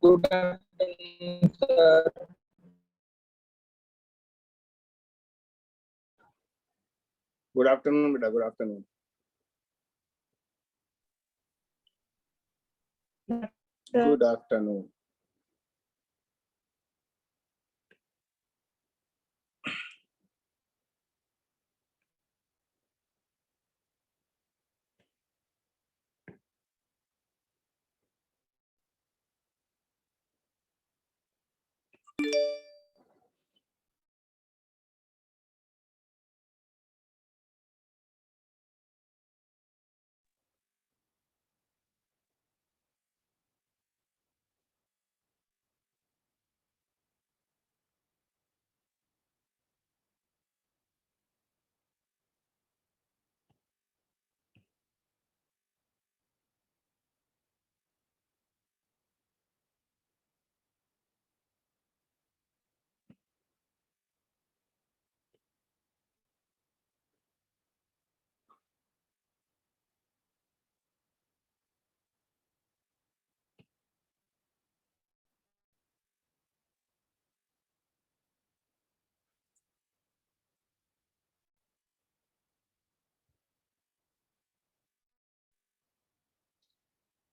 Good afternoon, sir. Good afternoon, beta. Good afternoon. Good afternoon.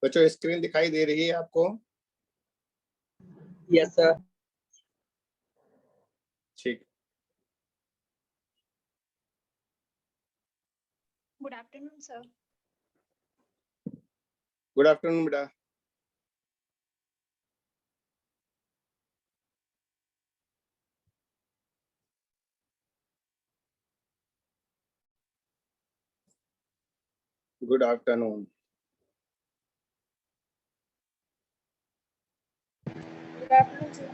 बच्चों screen दिखाई दे रही है आपको? Yes, sir. ठीक. Good afternoon, sir. Good afternoon, beta. Good afternoon. Good afternoon, sir.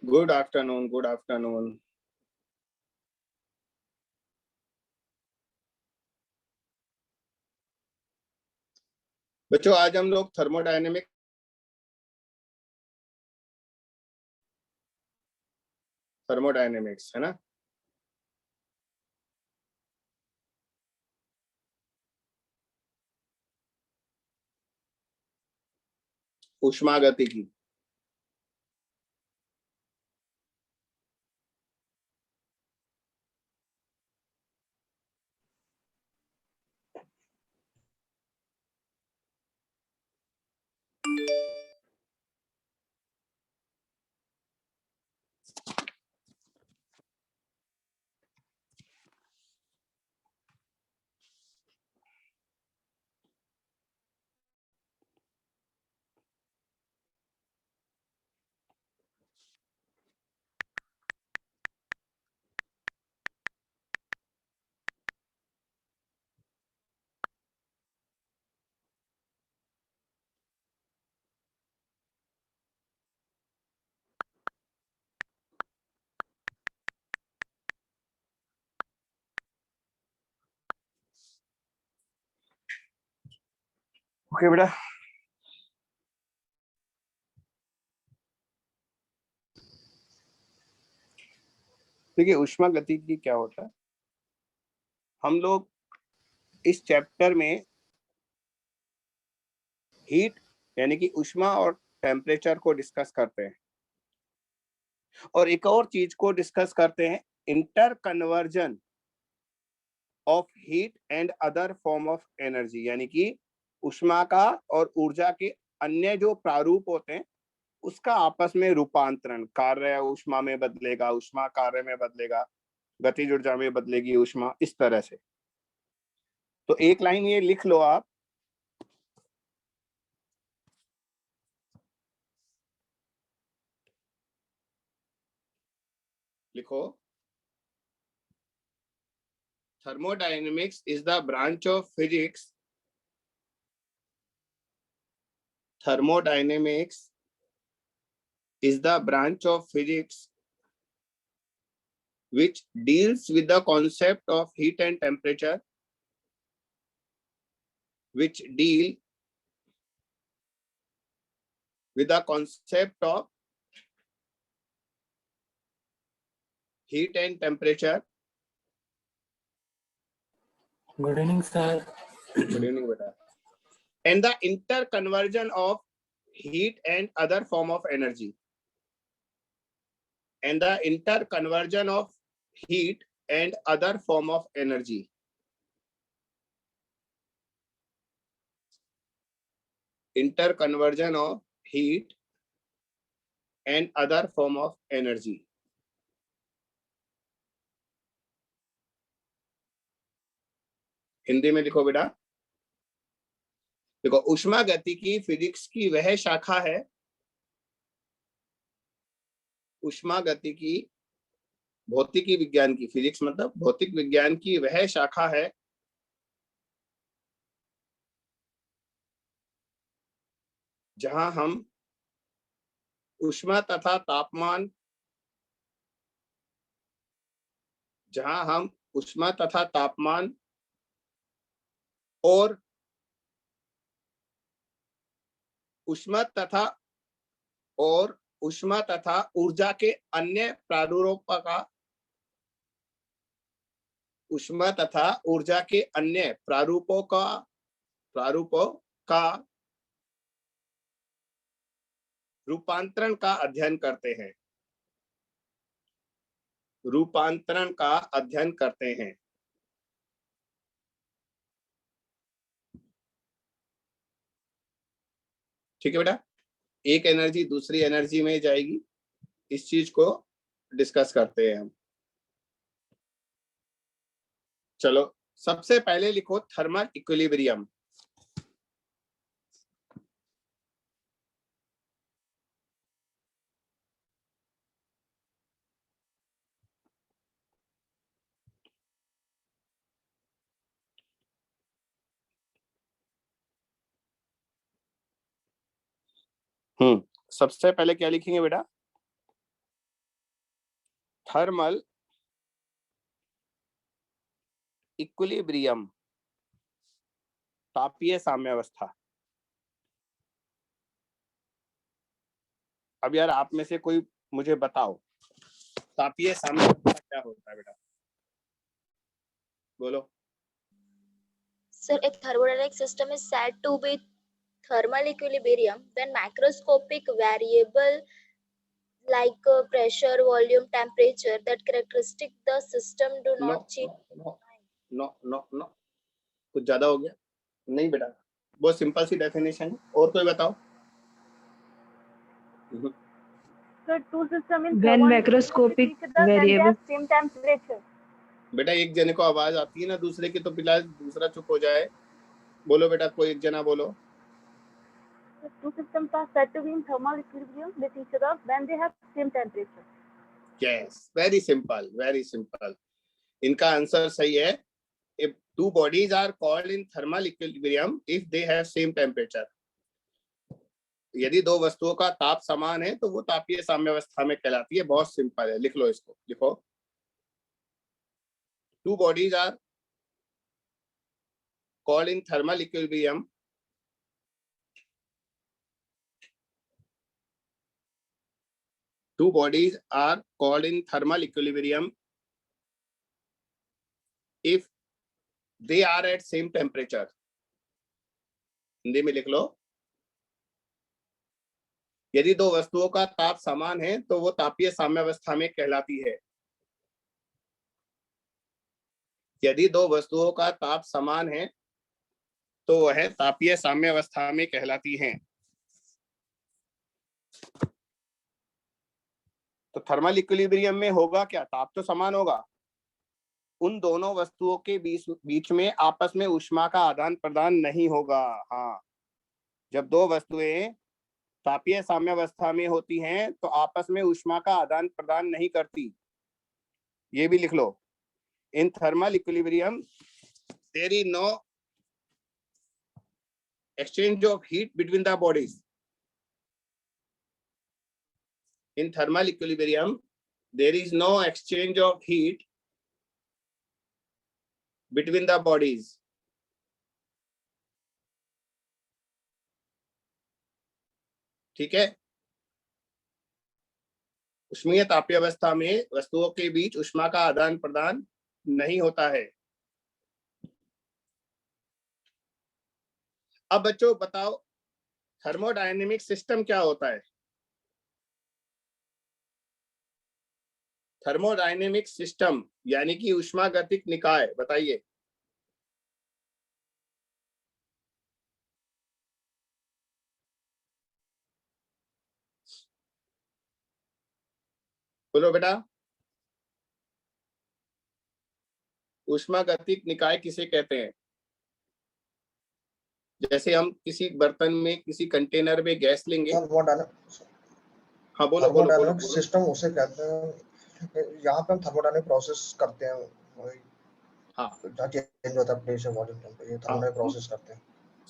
Good afternoon. Good afternoon. बच्चों आज हम लोग थर्मोडायनेमिक्स है ना? उष्मागतिकी. ओके बेटा. देखिए उष्मागतिकी क्या होता है. हम लोग इस चैप्टर में हीट यानी कि उष्मा और टेम्परेचर को डिस्कस करते हैं और एक और चीज को डिस्कस करते हैं, inter conversion of heat and other form of energy, यानी कि उष्मा का और ऊर्जा के अन्य जो प्रारूप होते हैं उसका आपस में रूपांतरण. कार्य उष्मा में बदलेगा, उष्मा कार्य में बदलेगा, गतिज ऊर्जा में बदलेगी उष्मा, इस तरह से. तो एक लाइन ये लिख लो आप. लिखो, thermodynamics is the branch of physics. Thermodynamics is the branch of physics which deals with the concept of heat and temperature, which deal with the concept of heat and temperature. Good evening, sir. Good evening, beta. And the interconversion of heat and other form of energy, and the interconversion of heat and other form of energy. Interconversion of heat and other form of energy. Hindi में लिखो बेटा। देखो, ऊष्मा गति की physics की वह शाखा है, ऊष्मा गति की भौतिकी विज्ञान की, फिजिक्स मतलब भौतिक विज्ञान की वह शाखा है जहां हम ऊष्मा तथा तापमान, जहां हम ऊष्मा तथा तापमान और ऊष्मा तथा ऊर्जा के अन्य प्रारूपों का, ऊष्मा तथा ऊर्जा के अन्य प्रारूपों का रूपांतरण का अध्ययन करते हैं, रूपांतरण का अध्ययन करते हैं। ठीक है बेटा, एक एनर्जी दूसरी एनर्जी में जाएगी, इस चीज को डिस्कस करते हैं हम। चलो, सबसे पहले लिखो थर्मल इक्विलिब्रियम। सबसे पहले क्या लिखेंगे बेटा? थर्मल इक्विलिब्रियम, तापीय साम्यावस्था। अब यार आप में से कोई मुझे बताओ, तापीय साम्यावस्था क्या होता है बेटा? बोलो। Sir, a thermodynamic system is said to be thermal equilibrium when macroscopic variable like pressure, volume, temperature, that characteristic the system do not change. No, कुछ ज्यादा हो गया। नहीं बेटा, बहुत सिंपल सी डेफिनेशन है। और कोई बताओ। Sir, two systems in When thermal macroscopic each other when they have variables- same temperature. बेटा एक जने को आवाज आती है ना दूसरे की, तो फिलहाल दूसरा चुप हो जाए। बोलो बेटा, कोई एक जना बोलो। The two systems are said to be in thermal equilibrium with each other when they have same temperature. Yes, very simple, very simple. इनका आंसर सही है। If two bodies are called in thermal equilibrium if they have same temperature. यदि दो वस्तुओं का ताप समान है तो वो तापीय साम्यावस्था में कहलाती है। बहुत सिंपल है, लिख लो इसको। लिखो, two bodies are called in thermal equilibrium two bodies are called in thermal equilibrium if they are at same temperature. Hindi में लिख लो, यदि दो वस्तुओं का ताप समान है तो वो तापीय साम्यावस्था में कहलाती है। यदि दो वस्तुओं का ताप समान है तो वह तापीय साम्यावस्था में कहलाती हैं। तो थर्मल इक्विलिब्रियम में होगा क्या? ताप तो समान होगा, उन दोनों वस्तुओं के बीच में आपस में ऊष्मा का आदान प्रदान नहीं होगा। हाँ, जब दो वस्तुएं तापीय साम्यावस्था में होती हैं तो आपस में ऊष्मा का आदान प्रदान नहीं करती। ये भी लिख लो, in thermal equilibrium there is no exchange of heat between the bodies. In thermal equilibrium, there is no exchange of heat between the bodies. ठीक है, ऊष्मीय तापीय अवस्था में वस्तुओं के बीच ऊष्मा का आदान प्रदान नहीं होता है। अब बच्चों बताओ, थर्मोडायनेमिक सिस्टम क्या होता है? थर्मोडायनेमिक सिस्टम यानी कि ऊष्मागतिक निकाय, बताइए। बोलो बेटा, ऊष्मागतिक निकाय किसे कहते हैं? जैसे हम किसी बर्तन में, किसी कंटेनर में गैस लेंगे। हाँ बोलो बोलो बोलो थर्मोडायनेमिक बोलो। सिस्टम उसे कहते हैं, यहाँ पे हम थर्मोडायनेमिक प्रोसेस करते हैं, हाँ जहाँ चेंज होता है pressure, volume, temperature, thermodynamic process करते हैं।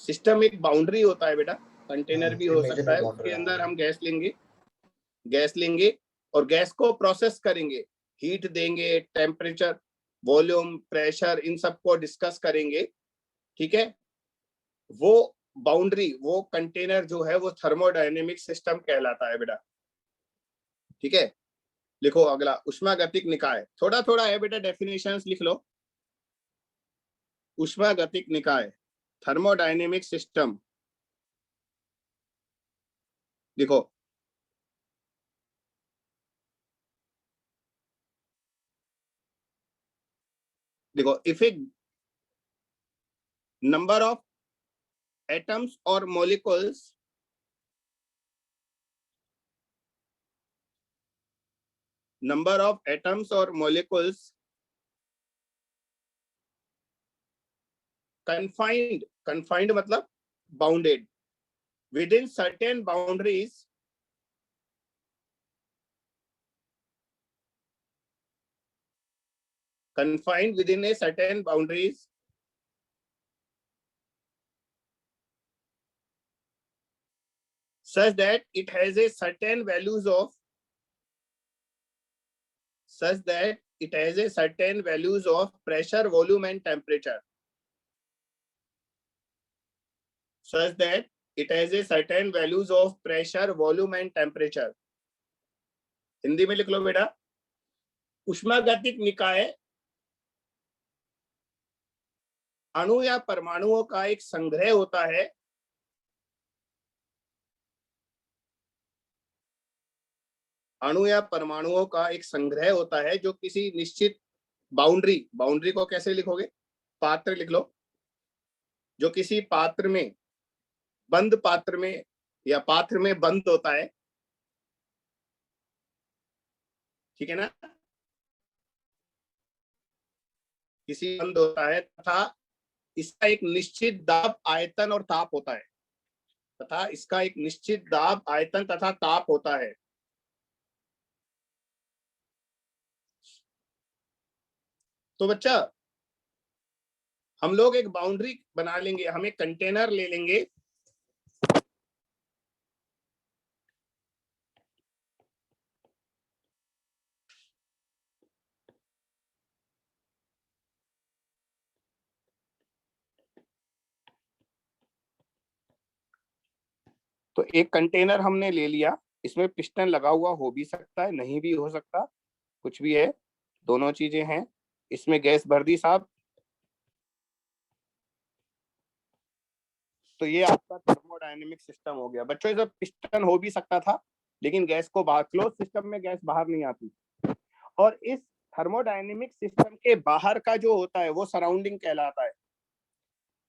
सिस्टम एक बाउंड्री होता है बेटा, कंटेनर भी हो सकता है, boundary उसके है, अंदर हम गैस लेंगे और गैस को प्रोसेस करेंगे, हीट देंगे, टेम्परेचर, वॉल्यूम, प्रेशर, इन सबको डिस्कस करेंगे। ठीक है, वो बाउंड्री, वो कंटेनर जो है वो थर्मोडायनेमिक सिस्टम कहलाता है बेटा। ठीक है, लिखो अगला, ऊष्मागतिक निकाय। थोड़ा थोड़ा है बेटा, डेफिनेशंस लिख लो। ऊष्मागतिक निकाय, थर्मोडायनेमिक सिस्टम, देखो। देखो, if A number of atoms और मॉलिक्यूल्स confined मतलब bounded within certain boundaries, confined within a certain boundaries, such that it has a certain values of pressure, volume and temperature. Such that it has a certain values of pressure, volume and temperature. Hindi में लिख लो बेटा, ऊष्मागतिक निकाय अणु या परमाणुओं का एक संग्रह होता है अणु या परमाणुओं का एक संग्रह होता है जो किसी निश्चित बाउंड्री को कैसे लिखोगे? पात्र लिख लो, जो किसी पात्र में, बंद पात्र में या पात्र में बंद होता है। ठीक है ना, किसी बंद होता है तथा इसका एक निश्चित दाब, आयतन और ताप होता है, तथा इसका एक निश्चित दाब, आयतन तथा ताप होता है। तो बच्चा, हम लोग एक बाउंड्री बना लेंगे, हम एक कंटेनर ले लेंगे, तो एक कंटेनर हमने ले लिया, इसमें पिस्टन लगा हुआ हो भी सकता है, नहीं भी हो सकता, कुछ भी है, दोनों चीजें हैं। इसमें गैस भर दी साहब, तो ये आपका थर्मोडायनेमिक सिस्टम हो गया। बच्चों, इसमें पिस्टन हो भी सकता था, लेकिन गैस को बाहर, क्लोज सिस्टम में गैस बाहर नहीं आती। और इस थर्मोडायनेमिक सिस्टम के बाहर का जो होता है वो सराउंडिंग कहलाता है।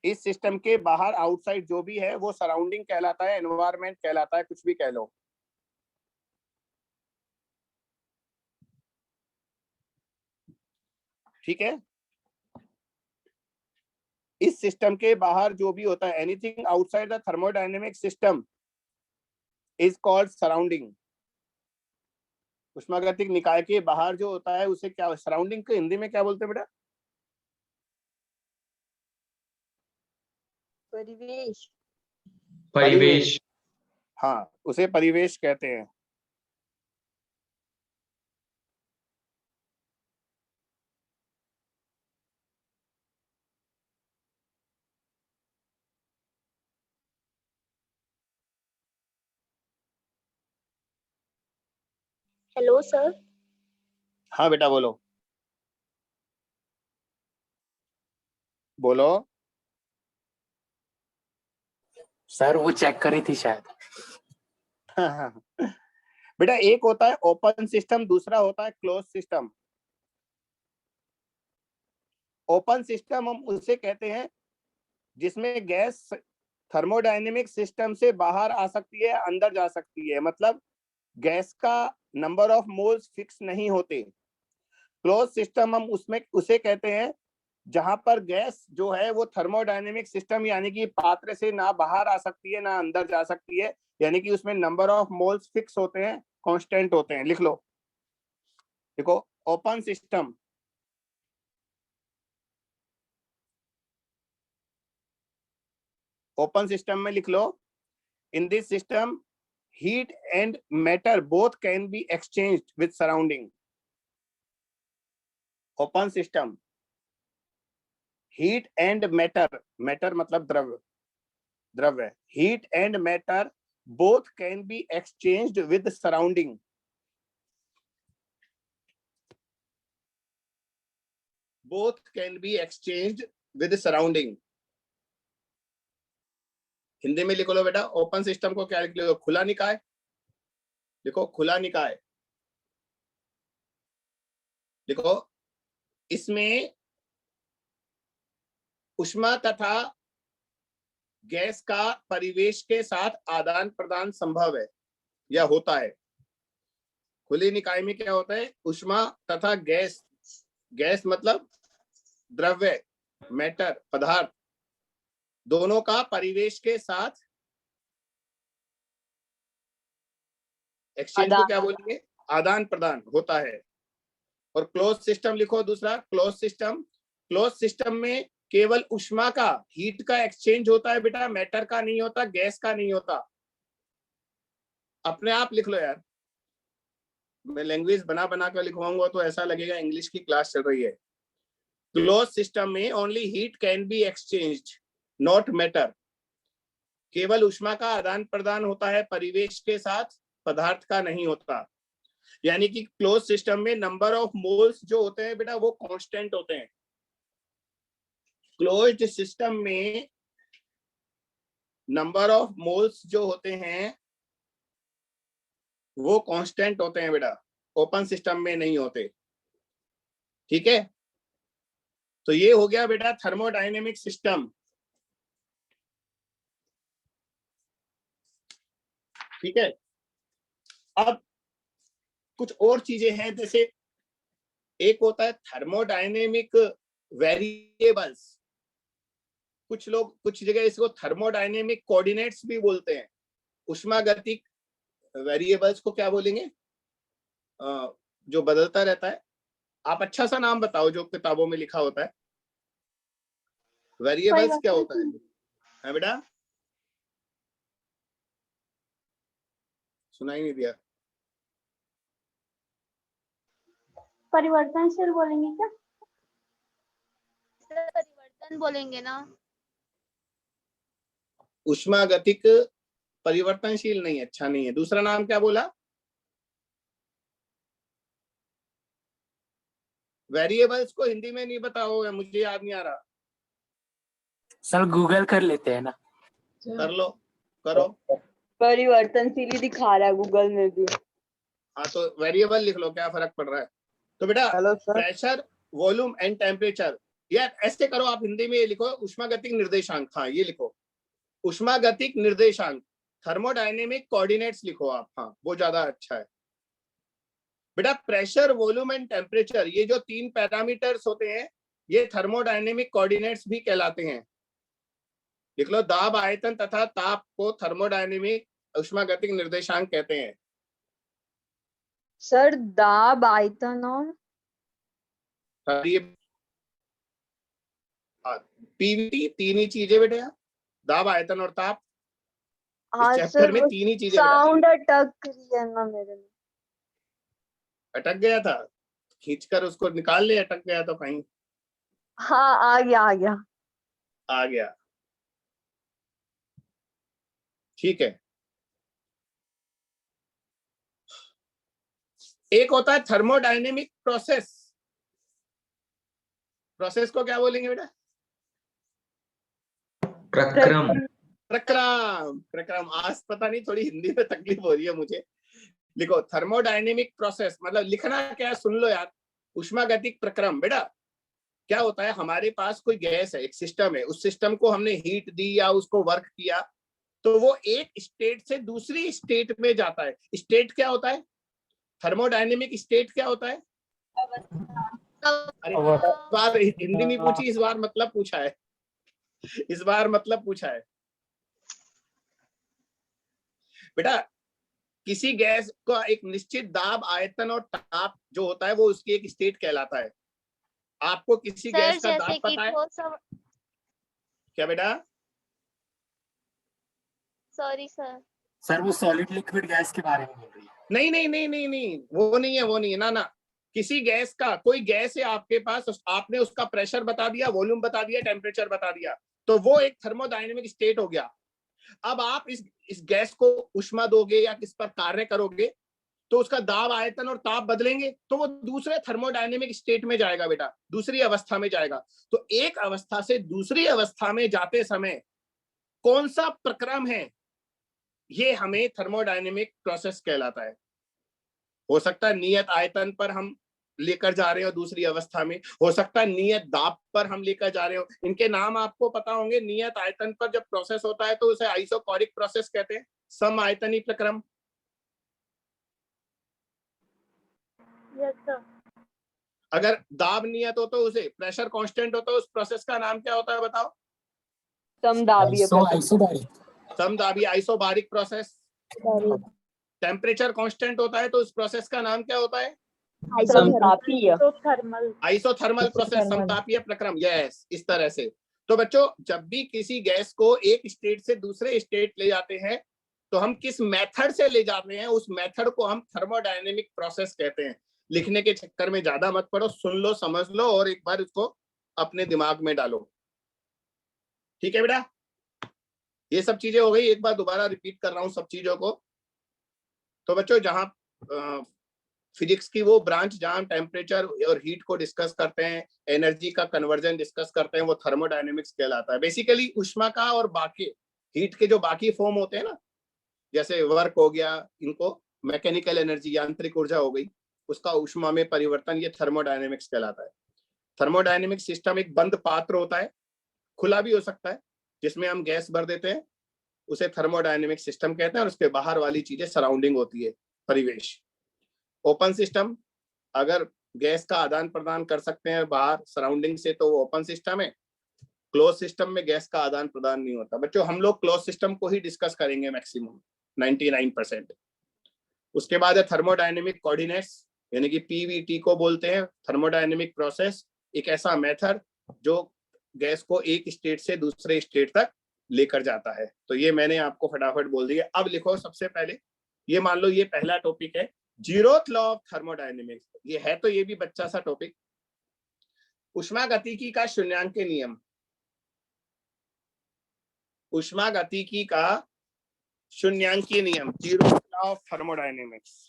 इस सिस्टम के बाहर, आउटसाइड जो भी है वो सराउंडिंग कहलाता है, एनवायरनमेंट कहलाता है, कुछ भी कह लो। ठीक है, इस सिस्टम के बाहर जो भी होता है, anything outside the thermodynamic system is called surrounding. ऊष्मागतिक निकाय के बाहर जो होता है उसे क्या, सराउंडिंग को हिंदी में क्या बोलते हैं बेटा? परिवेश। परिवेश, हाँ, उसे परिवेश कहते हैं। Hello sir. हाँ बेटा, बोलो बोलो। सर वो चेक करी थी शायद। बेटा एक होता है ओपन सिस्टम, दूसरा होता है क्लोज सिस्टम। ओपन सिस्टम हम उसे कहते हैं जिसमें गैस थर्मोडायनेमिक सिस्टम से बाहर आ सकती है, अंदर जा सकती है, मतलब गैस का नंबर ऑफ मोल्स फिक्स नहीं होते। क्लोज सिस्टम हम उसमें उसे कहते हैं जहां पर गैस जो है वो थर्मोडायनेमिक सिस्टम यानी कि पात्र से ना बाहर आ सकती है ना अंदर जा सकती है, यानी कि उसमें नंबर ऑफ मोल्स फिक्स होते हैं, कांस्टेंट होते हैं। लिख लो, देखो ओपन सिस्टम, ओपन सिस्टम में लिख लो, in this system heat and matter both can be exchanged with surrounding. Open system, heat and matter, matter मतलब द्रव्य, द्रव्य, heat and matter both can be exchanged with surrounding. Both can be exchanged with surrounding. Hindi में लिखो लो बेटा, open system को क्या लिख लो, खुला निकाय। लिखो खुला निकाय। लिखो इसमें ऊष्मा तथा गैस का परिवेश के साथ आदान प्रदान संभव है या होता है। खुली निकाय में क्या होता है, ऊष्मा तथा गैस, गैस मतलब द्रव्य, मैटर, पदार्थ, दोनों का परिवेश के साथ एक्सचेंज को क्या बोलेंगे, आदान प्रदान होता है। और क्लोज सिस्टम लिखो दूसरा, क्लोज सिस्टम, क्लोज सिस्टम में केवल ऊष्मा का, हीट का एक्सचेंज होता है बेटा, मैटर का नहीं होता, गैस का नहीं होता। अपने आप लिख लो यार, मैं लैंग्वेज बना बना कर लिखवाऊंगा तो ऐसा लगेगा इंग्लिश की क्लास चल रही है। क्लोज सिस्टम में only heat can be exchanged, not matter. केवल ऊष्मा का आदान प्रदान होता है परिवेश के साथ, पदार्थ का नहीं होता। यानी कि क्लोज सिस्टम में नंबर ऑफ मोल्स जो होते हैं बेटा वो कांस्टेंट होते हैं। क्लोज्ड सिस्टम में नंबर ऑफ मोल्स जो होते हैं वो कांस्टेंट होते हैं बेटा, ओपन सिस्टम में नहीं होते। ठीक है, तो ये हो गया बेटा थर्मोडायनेमिक सिस्टम। ठीक है, अब कुछ और चीजें हैं, जैसे एक होता है थर्मोडायनेमिक वेरिएबल्स, कुछ लोग कुछ जगह इसको थर्मोडायनेमिक कोऑर्डिनेट्स भी बोलते हैं। उष्मागतिक वेरिएबल्स को क्या बोलेंगे, जो बदलता रहता है। आप अच्छा सा नाम बताओ जो किताबों में लिखा होता है। वेरिएबल्स क्या होता है बेटा, सुनाई नहीं दिया। परिवर्तनशील बोलेंगे क्या? सर परिवर्तन बोलेंगे ना। उष्मागतिक परिवर्तनशील नहीं, अच्छा नहीं है। दूसरा नाम क्या बोला, वेरिएबल्स को हिंदी में नहीं बताओगे, मुझे याद नहीं आ रहा। सर गूगल कर लेते हैं ना। कर लो, करो। परिवर्तनशील ही दिखा रहा है गूगल में भी। हाँ तो वेरिएबल लिख लो, क्या फर्क पड़ रहा है। तो बेटा प्रेशर, वॉल्यूम एंड टेम्परेचर, या ऐसे करो आप हिंदी में ये लिखो उष्मागतिक निर्देशांक। हाँ ये लिखो उष्मागतिक निर्देशांक, थर्मोडायनेमिक कोऑर्डिनेट्स लिखो आप, हाँ वो ज्यादा अच्छा है। बेटा प्रेशर, वॉल्यूम एंड टेम्परेचर, ये जो तीन पैरामीटर्स होते हैं ये थर्मोडायनेमिक कोऑर्डिनेट्स भी कहलाते हैं। लिख लो, दाब, आयतन तथा ताप को थर्मोडायनेमिक उष्मागतिक निर्देशांक कहते हैं। सर दाब, आयतन और पीवीटी, तीन ही चीजें बेटा, दाब, आयतन और ताप। हाँ इस चैप्टर सर, में तीन ही चीजें। साउंड अटक रही है ना मेरे में। अटक गया था, खींचकर उसको निकाल ले, अटक गया तो कहीं। हाँ आ गया आ गया आ गया, ठीक है। एक होता है थर्मोडायनेमिक प्रोसेस, प्रोसेस को क्या बोलेंगे बेटा, प्रक्रम। प्रक्रम, प्रक्रम। आज पता नहीं थोड़ी हिंदी में तकलीफ हो रही है मुझे। लिखो थर्मोडायनेमिक प्रोसेस, मतलब लिखना क्या है सुन लो यार। उष्मागतिक प्रक्रम, बेटा क्या होता है, हमारे पास कोई गैस है, एक सिस्टम है, उस सिस्टम को हमने हीट दी या उसको वर्क किया, तो वो एक स्टेट से दूसरी स्टेट में जाता है। स्टेट क्या होता है, थर्मोडायनेमिक स्टेट क्या होता है? अरे इस बार हिंदी में पूछी, इस बार मतलब पूछा है, इस बार मतलब पूछा है बेटा। किसी गैस का एक निश्चित दाब, आयतन और ताप जो होता है वो उसकी एक स्टेट कहलाता है। आपको किसी सर गैस का जैसे दाब कि पता है क्या बेटा? सॉरी सर, सर वो सॉलिड लिक्विड गैस के बारे में बोल रही है। नहीं नहीं नहीं नहीं नहीं, वो नहीं है, वो नहीं है, ना ना। किसी गैस का, कोई गैस है आपके पास, आपने उसका प्रेशर बता दिया, वॉल्यूम बता दिया, टेम्परेचर बता दिया, तो वो एक थर्मोडायनेमिक स्टेट हो गया। अब आप इस गैस को उष्मा दोगे या किस पर कार्य करोगे तो उसका दाब, आयतन और ताप बदलेंगे, तो वो दूसरे थर्मोडायनेमिक स्टेट में जाएगा बेटा, दूसरी अवस्था में जाएगा। तो एक अवस्था से दूसरी अवस्था में जाते समय कौन सा प्रक्रम है, ये हमें थर्मोडायनेमिक प्रोसेस कहलाता है। हो सकता है नियत आयतन पर हम लेकर जा रहे हो दूसरी अवस्था में, हो सकता है नियत दाब पर हम लेकर जा रहे हो। इनके नाम आपको पता होंगे। नियत आयतन पर जब प्रोसेस होता है तो उसे आइसोकोरिक प्रोसेस कहते हैं, सम आयतनी प्रक्रम। Yes, sir. अगर दाब नियत हो तो उसे, प्रेशर कांस्टेंट हो तो उस प्रोसेस का नाम क्या होता है बताओ? समदाबीय आइसोबारिक। समदाबी, आइसोबारिक प्रोसेस। टेम्परेचर कांस्टेंट होता है तो उस प्रोसेस का नाम क्या होता है? समतापीय। Isothermal. आइसोथर्मल प्रोसेस, समतापीय प्रक्रम। यस, इस तरह से। तो बच्चों जब भी किसी गैस को एक स्टेट से दूसरे स्टेट ले जाते हैं तो हम किस मेथड से ले जाते हैं, उस मेथड को हम थर्मोडायनेमिक प्रोसेस कहते हैं। लिखने के चक्कर में ज्यादा मत पढ़ो, सुन लो, समझ लो और एक बार इसको अपने दिमाग में डालो। ठीक है बेटा, ये सब चीजें हो गई। एक बार दोबारा रिपीट कर रहा हूं सब चीजों को। तो बच्चों जहां फिजिक्स की वो ब्रांच जहां टेम्परेचर और हीट को डिस्कस करते हैं, एनर्जी का कन्वर्जन डिस्कस करते हैं, वो थर्मोडायनेमिक्स कहलाता है। बेसिकली उष्मा का और बाकी हीट के जो बाकी फॉर्म होते हैं ना, जैसे वर्क हो गया, इनको मैकेनिकल एनर्जी, यांत्रिक ऊर्जा हो गई, उसका उष्मा में परिवर्तन, ये थर्मोडायनेमिक्स कहलाता है। थर्मोडायनेमिक सिस्टम एक बंद पात्र होता है, खुला भी हो सकता है, जिसमें हम गैस भर देते हैं, उसे थर्मोडायनेमिक सिस्टम कहते हैं। और उसके बाहर वाली चीजें सराउंडिंग होती है, परिवेश। ओपन सिस्टम, अगर गैस का आदान प्रदान कर सकते हैं बाहर सराउंडिंग से तो वो ओपन सिस्टम है। क्लोज सिस्टम में गैस का आदान प्रदान नहीं होता। बच्चों हम लोग क्लोज सिस्टम को ही डिस्कस करेंगे मैक्सिमम 99%। उसके बाद है थर्मोडायनेमिक कोऑर्डिनेट्स, यानी कि पीवीटी को बोलते हैं। थर्मोडायनेमिक प्रोसेस एक ऐसा मेथड जो गैस को एक स्टेट से दूसरे स्टेट तक लेकर जाता है। तो ये मैंने आपको फटाफट बोल दिया। अब लिखो सबसे पहले, ये मान लो ये पहला टॉपिक है, जीरोथ लॉ ऑफ थर्मोडायनेमिक्स। ये है तो ये भी बच्चा सा टॉपिक। उष्मागतिकी का शून्यांक नियम, उष्मागतिकी का शून्यांकीय नियम, जीरोथ लॉ ऑफ थर्मोडायनेमिक्स।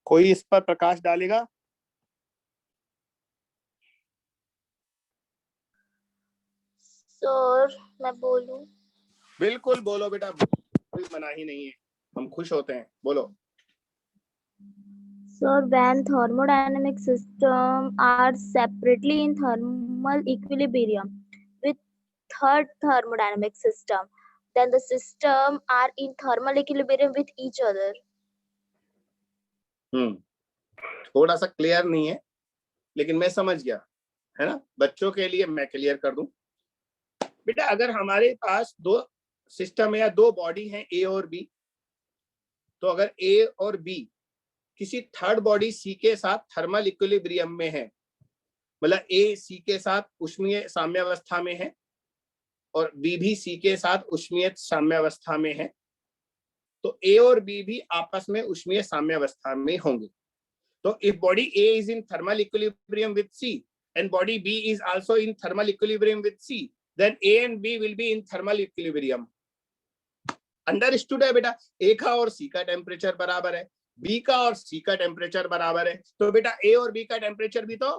कोई इस पर प्रकाश डालेगा? सर मैं बोलूं? बिल्कुल बोलो बेटा, कोई मनाही नहीं है, हम खुश होते हैं, बोलो। Sir, when thermodynamic systems are separately in thermal equilibrium with third thermodynamic system, then the system are in thermal equilibrium with each other. थोड़ा सा क्लियर नहीं है लेकिन मैं समझ गया, है ना। बच्चों के लिए मैं क्लियर कर दूं बेटा, अगर हमारे पास दो सिस्टम है या दो बॉडी हैं ए और बी, तो अगर ए और बी किसी थर्ड बॉडी सी के साथ थर्मल इक्विलिब्रियम में है, मतलब ए सी के साथ उष्मीय साम्यावस्था में है और बी भी सी के साथ उष्मीय साम्यावस्था में है, तो ए और बी भी आपस में उष्मीय साम्यावस्था में होंगे। तो if body A is in thermal equilibrium with C and body B is also in thermal equilibrium with C, then A and B will be in thermal equilibrium. Understood है बेटा? ए का और सी का टेम्परेचर बराबर है, बी का और सी का टेम्परेचर बराबर है, तो बेटा ए और बी का टेम्परेचर भी तो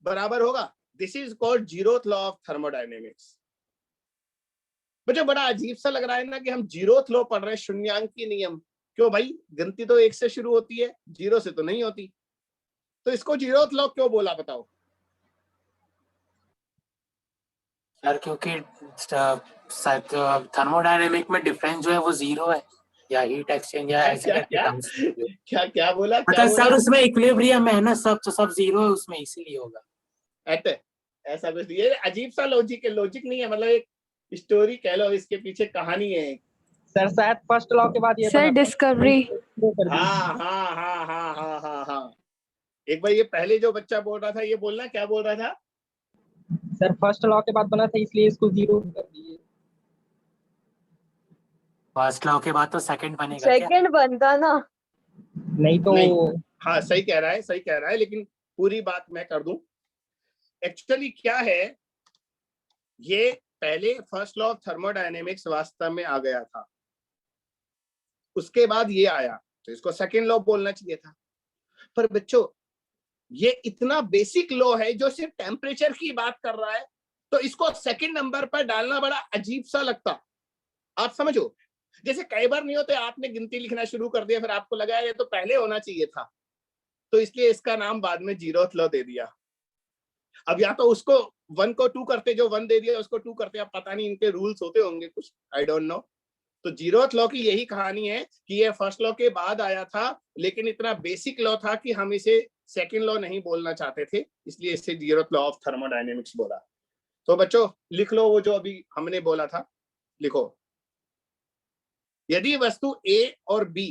बराबर होगा. This is called zeroth law of thermodynamics. मुझे बड़ा अजीब सा लग रहा है ना कि हम जीरोथ लॉ पढ़ रहे हैं, शून्यांकी नियम. क्यों भाई? गिनती तो एक से शुरू होती है, जीरो से तो नहीं होती. तो इसको जीरोथ लॉ क्यों बोला बताओ? सर क्योंकि थर्मोडायनेमिक में डिफरेंस जो है वो जीरो है, या हीट एक्सचेंज या ऐसे क्या क्या क्या क्या बोला? क्या मतलब सर बोला? उसमें इक्विलिब्रियम है ना, सब तो सब जीरो है उसमें, इसीलिए होगा. ऐसा कुछ ये अजीब सा लॉजिक है. लॉजिक नहीं है, मतलब एक स्टोरी कह लो, इसके पीछे कहानी है. सर शायद फर्स्ट लॉ के बाद ये सर डिस्कवरी. हाँ हाँ हाँ हाँ हाँ हाँ हाँ. एक बार ये पहले जो बच्चा बोल रहा था, ये बोलना क्या बोल रहा था? सर फर्स्ट लॉ के बाद बना था, इसलिए इसको जीरो कर दिए. फर्स्ट लॉ के बाद तो सेकंड बनेगा क्या? सेकंड बनता ना. नहीं तो नहीं. हाँ सही कह रहा है, सही कह रहा है, लेकिन पूरी बात मैं कर दूं. एक्चुअली क्या है, ये पहले फर्स्ट लॉ ऑफ थर्मोडायनेमिक्स वास्तव में आ गया था, उसके बाद ये आया, तो इसको सेकंड लॉ बोलना चाहिए था. पर बच्चों ये इतना बेसिक लॉ है जो सिर्फ टेम्परेचर की बात कर रहा है, तो इसको सेकंड नंबर पर डालना बड़ा अजीब सा लगता. आप समझो, जैसे कई बार नहीं होते, आपने गिनती लिखना शुरू कर दिया, फिर आपको लगा ये तो पहले होना चाहिए था, तो इसलिए इसका नाम बाद में जीरोथ लॉ दे दिया. अब या तो उसको 1 को 2 करते, जो 1 दे दिया उसको 2 करते. अब पता नहीं इनके रूल्स होते होंगे कुछ, आई डोंट नो. तो जीरोथ लॉ की यही कहानी है कि ये फर्स्ट लॉ के बाद आया था, लेकिन इतना बेसिक लॉ था कि हम इसे सेकंड लॉ नहीं बोलना चाहते थे, इसलिए इसे जीरोथ लॉ ऑफ थर्मोडायनेमिक्स बोला. तो बच्चों लिख लो वो जो अभी हमने बोला था, लिखो. यदि वस्तु A और B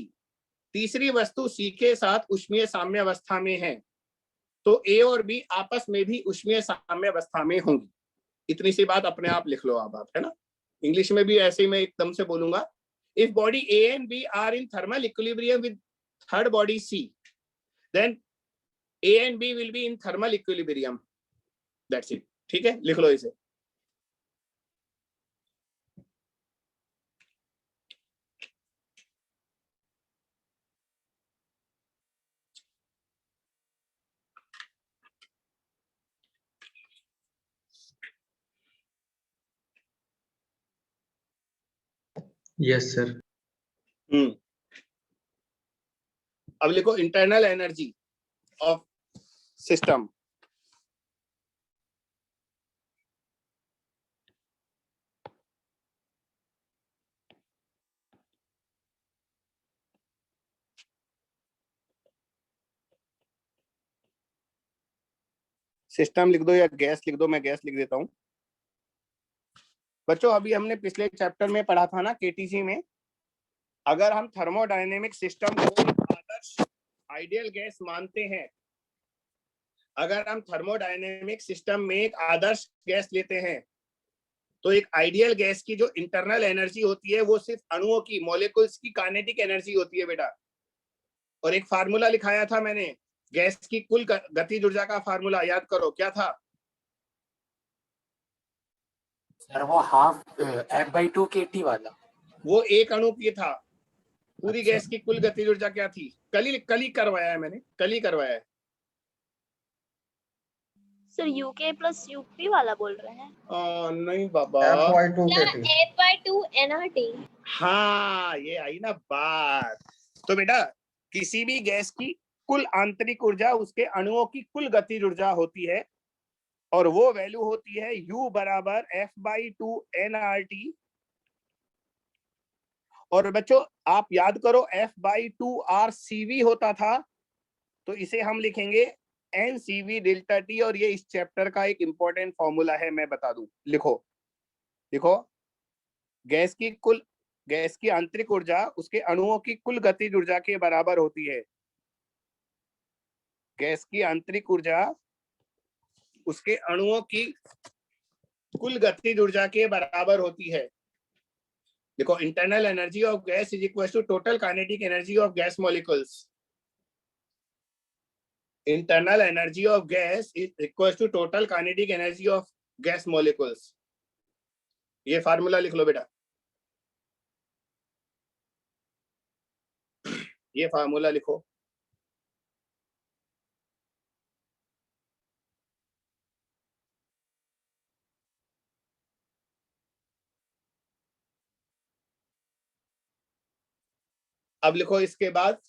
तीसरी वस्तु C के साथ ऊष्मीय साम्यावस्था में है, तो A और B आपस में भी ऊष्मीय साम्यावस्था में होंगी. इतनी सी बात अपने आप लिख लो आप, है ना? इंग्लिश में भी ऐसे ही मैं एकदम से बोलूंगा. If body A and B are in thermal equilibrium with third body C, then A and B will be in thermal equilibrium. That's it. ठीक है, लिख लो इसे. Yes sir. अब लिखो internal energy of system. System लिख दो या गैस लिख दो, मैं गैस लिख देता हूं. बच्चों अभी हमने पिछले चैप्टर में पढ़ा था ना, केटीसी में, अगर हम थर्मोडायनेमिक सिस्टम को आदर्श आइडियल गैस मानते हैं, अगर हम थर्मोडायनेमिक सिस्टम में एक आदर्श गैस लेते हैं, तो एक आइडियल गैस की जो इंटरनल एनर्जी होती है वो सिर्फ अणुओं की, मॉलिक्यूल्स की काइनेटिक एनर्जी होती है बेटा. और एक फार्मूला लिखाया था मैंने, गैस की कुल गतिज ऊर्जा का फार्मूला याद करो, क्या था? सर वो हाफ F/2 kT वाला. वो एक अणु की था. पूरी अच्छा. गैस की कुल गतिज ऊर्जा क्या थी? कल ही करवाया है मैंने, कल ही करवाया है. सर यूके प्लस यूपी वाला बोल रहे हैं? नहीं बाबा, F/2 kT. F/2 nRT. हाँ ये आई ना बात. तो बेटा किसी भी गैस की कुल आंतरिक ऊर्जा उसके अणुओं की कुल गतिज ऊर्जा होती है, और वो वैल्यू होती है U बराबर F/2 nRT. और बच्चों आप याद करो F/2 RCV होता था, तो इसे हम लिखेंगे NCV डेल्टा T. और ये इस चैप्टर का एक इंपॉर्टेंट फॉर्मूला है, मैं बता दूं. लिखो लिखो. गैस की आंतरिक ऊर्जा उसके अणुओं की कुल गतिज ऊर्जा के बराबर होती है. गैस की आंतरिक ऊर्जा उसके अणुओं की कुल गतिज ऊर्जा के बराबर होती है. देखो, internal energy of gas is equal to total kinetic energy of gas molecules. Internal energy of gas is equal to total kinetic energy of gas molecules. ये फार्मूला लिख लो बेटा, ये फार्मूला लिखो। अब लिखो इसके बाद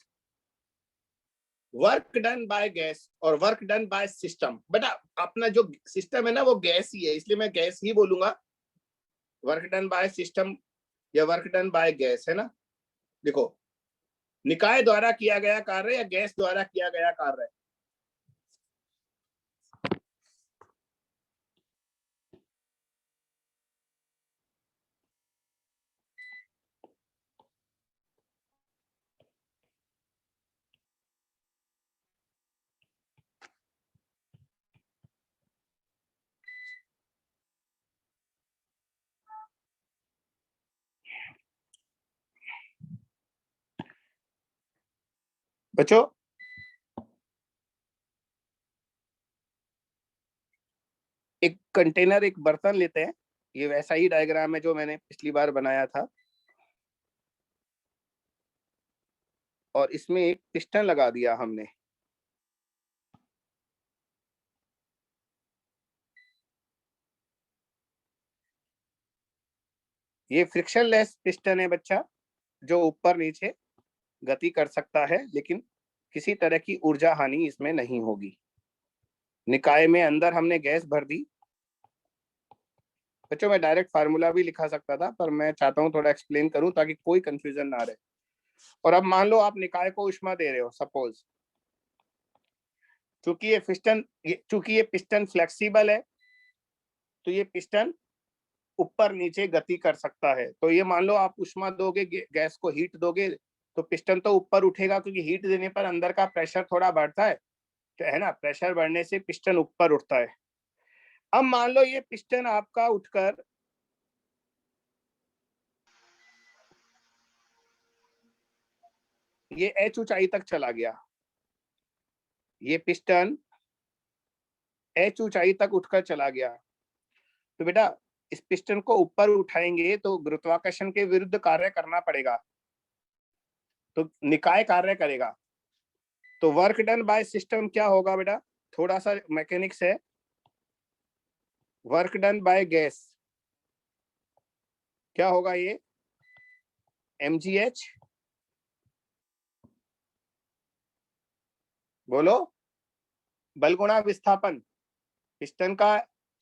वर्क डन बाय गैस और वर्क डन बाय सिस्टम। बेटा अपना जो सिस्टम है ना वो गैस ही है, इसलिए मैं गैस ही बोलूंगा। वर्क डन बाय सिस्टम या वर्क डन बाय गैस है ना। देखो निकाय द्वारा किया गया कार्य या गैस द्वारा किया गया कार्य। बच्चों एक कंटेनर, एक बर्तन लेते हैं, ये वैसा ही डायग्राम है जो मैंने पिछली बार बनाया था, और इसमें एक पिस्टन लगा दिया हमने। ये फ्रिक्शनलेस पिस्टन है बच्चा, जो ऊपर नीचे गति कर सकता है, लेकिन किसी तरह की ऊर्जा हानि इसमें नहीं होगी। निकाय में अंदर हमने गैस भर दी। बच्चों मैं डायरेक्ट फार्मूला भी लिखा सकता था, पर मैं चाहता हूँ थोड़ा एक्सप्लेन करूं ताकि कोई कंफ्यूजन ना रहे। और अब मान लो आप निकाय को ऊष्मा दे रहे हो, सपोज, चूंकि ये पिस्टन फ्लेक्सिबल है, तो ये पिस्टन ऊपर नीचे गति कर सकता है। तो ये मान लो आप ऊष्मा दोगे, गैस को हीट दोगे, तो पिस्टन तो ऊपर उठेगा, क्योंकि हीट देने पर अंदर का प्रेशर थोड़ा बढ़ता है ना। प्रेशर बढ़ने से पिस्टन ऊपर उठता है। अब मान लो ये पिस्टन आपका उठकर ये H ऊंचाई तक चला गया। ये पिस्टन H ऊंचाई तक उठकर चला गया, तो बेटा इस पिस्टन को ऊपर उठाएंगे तो गुरुत्वाकर्षण के विरुद्ध कार्य करना पड़ेगा, तो निकाय कार्य करेगा। तो वर्क डन बाय सिस्टम क्या होगा बेटा, थोड़ा सा मैकेनिक्स है। वर्क डन बाय गैस क्या होगा, ये mgh, बोलो, बल गुणा विस्थापन। पिस्टन का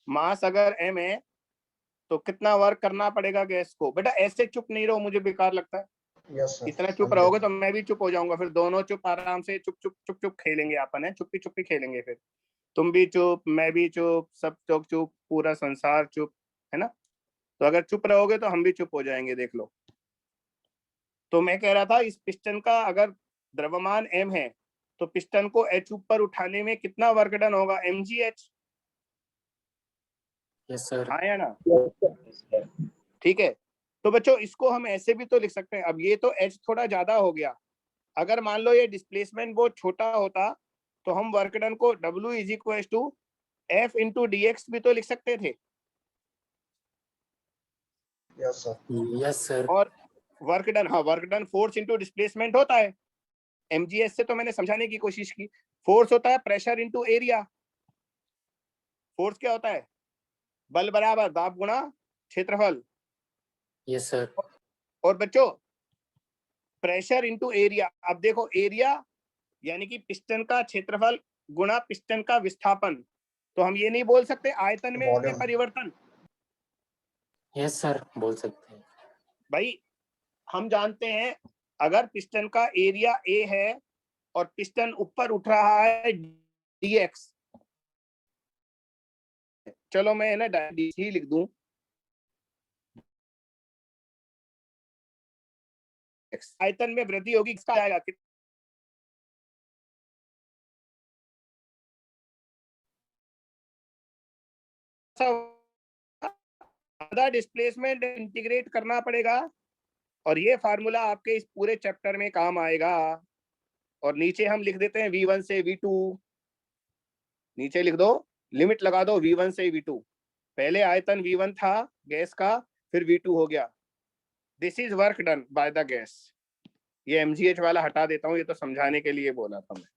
मास अगर m है तो कितना वर्क करना पड़ेगा गैस को। बेटा ऐसे चुप नहीं रहो, मुझे बेकार लगता है। Yes sir. इतना चुप रहोगे तो मैं भी चुप हो जाऊंगा, फिर दोनों चुप आराम से चुप चुप चुप चुप खेलेंगे अपन, है चुप्पी चुप्पी खेलेंगे। फिर तुम भी चुप, मैं भी चुप, सब चुप चुप, पूरा संसार चुप, है ना। तो अगर चुप रहोगे तो हम भी चुप हो जाएंगे, देख लो। तो मैं कह रहा था इस पिस्टन का अगर द्रव्यमान m है तो पिस्टन को h ऊपर उठाने में कितना वर्क डन होगा, mgh। Yes sir. हाँ या ना, ठीक है। तो बच्चों इसको हम ऐसे भी तो लिख सकते हैं। अब ये तो h थोड़ा ज्यादा हो गया, अगर मान लो ये डिस्प्लेसमेंट बहुत छोटा होता तो हम वर्क डन को W is equal to F into dx भी तो लिख सकते थे। Yes sir. Yes sir. और वर्क डन, हाँ work done force into displacement होता है। mgs से तो मैंने समझाने की कोशिश की। फोर्स होता है प्रेशर इंटू एरिया। फोर्स क्या होता है, बल बराबर दाब गुणा क्षेत्रफल। Yes sir. और बच्चों प्रेशर इंटू एरिया, अब देखो एरिया यानी कि पिस्टन का क्षेत्रफल गुणा पिस्टन का विस्थापन। तो हम ये नहीं बोल सकते आयतन में वॉल्यूम। परिवर्तन। यस सर बोल सकते हैं। भाई हम जानते हैं अगर पिस्टन का एरिया A है और पिस्टन ऊपर उठ रहा है dx, चलो मैं ना डी ही लिख दूं, आयतन में वृद्धि होगी, किसका आएगा, ज्यादा डिस्प्लेसमेंट इंटीग्रेट करना पड़ेगा। और ये फार्मूला आपके इस पूरे चैप्टर में काम आएगा। और नीचे हम लिख देते हैं V1 से V2, नीचे लिख दो, लिमिट लगा दो V1 से V2। पहले आयतन V1 था गैस का, फिर V2 हो गया। This is work done by the gas. ये mgh वाला हटा देता हूं, ये तो समझाने के लिए बोला था मैं।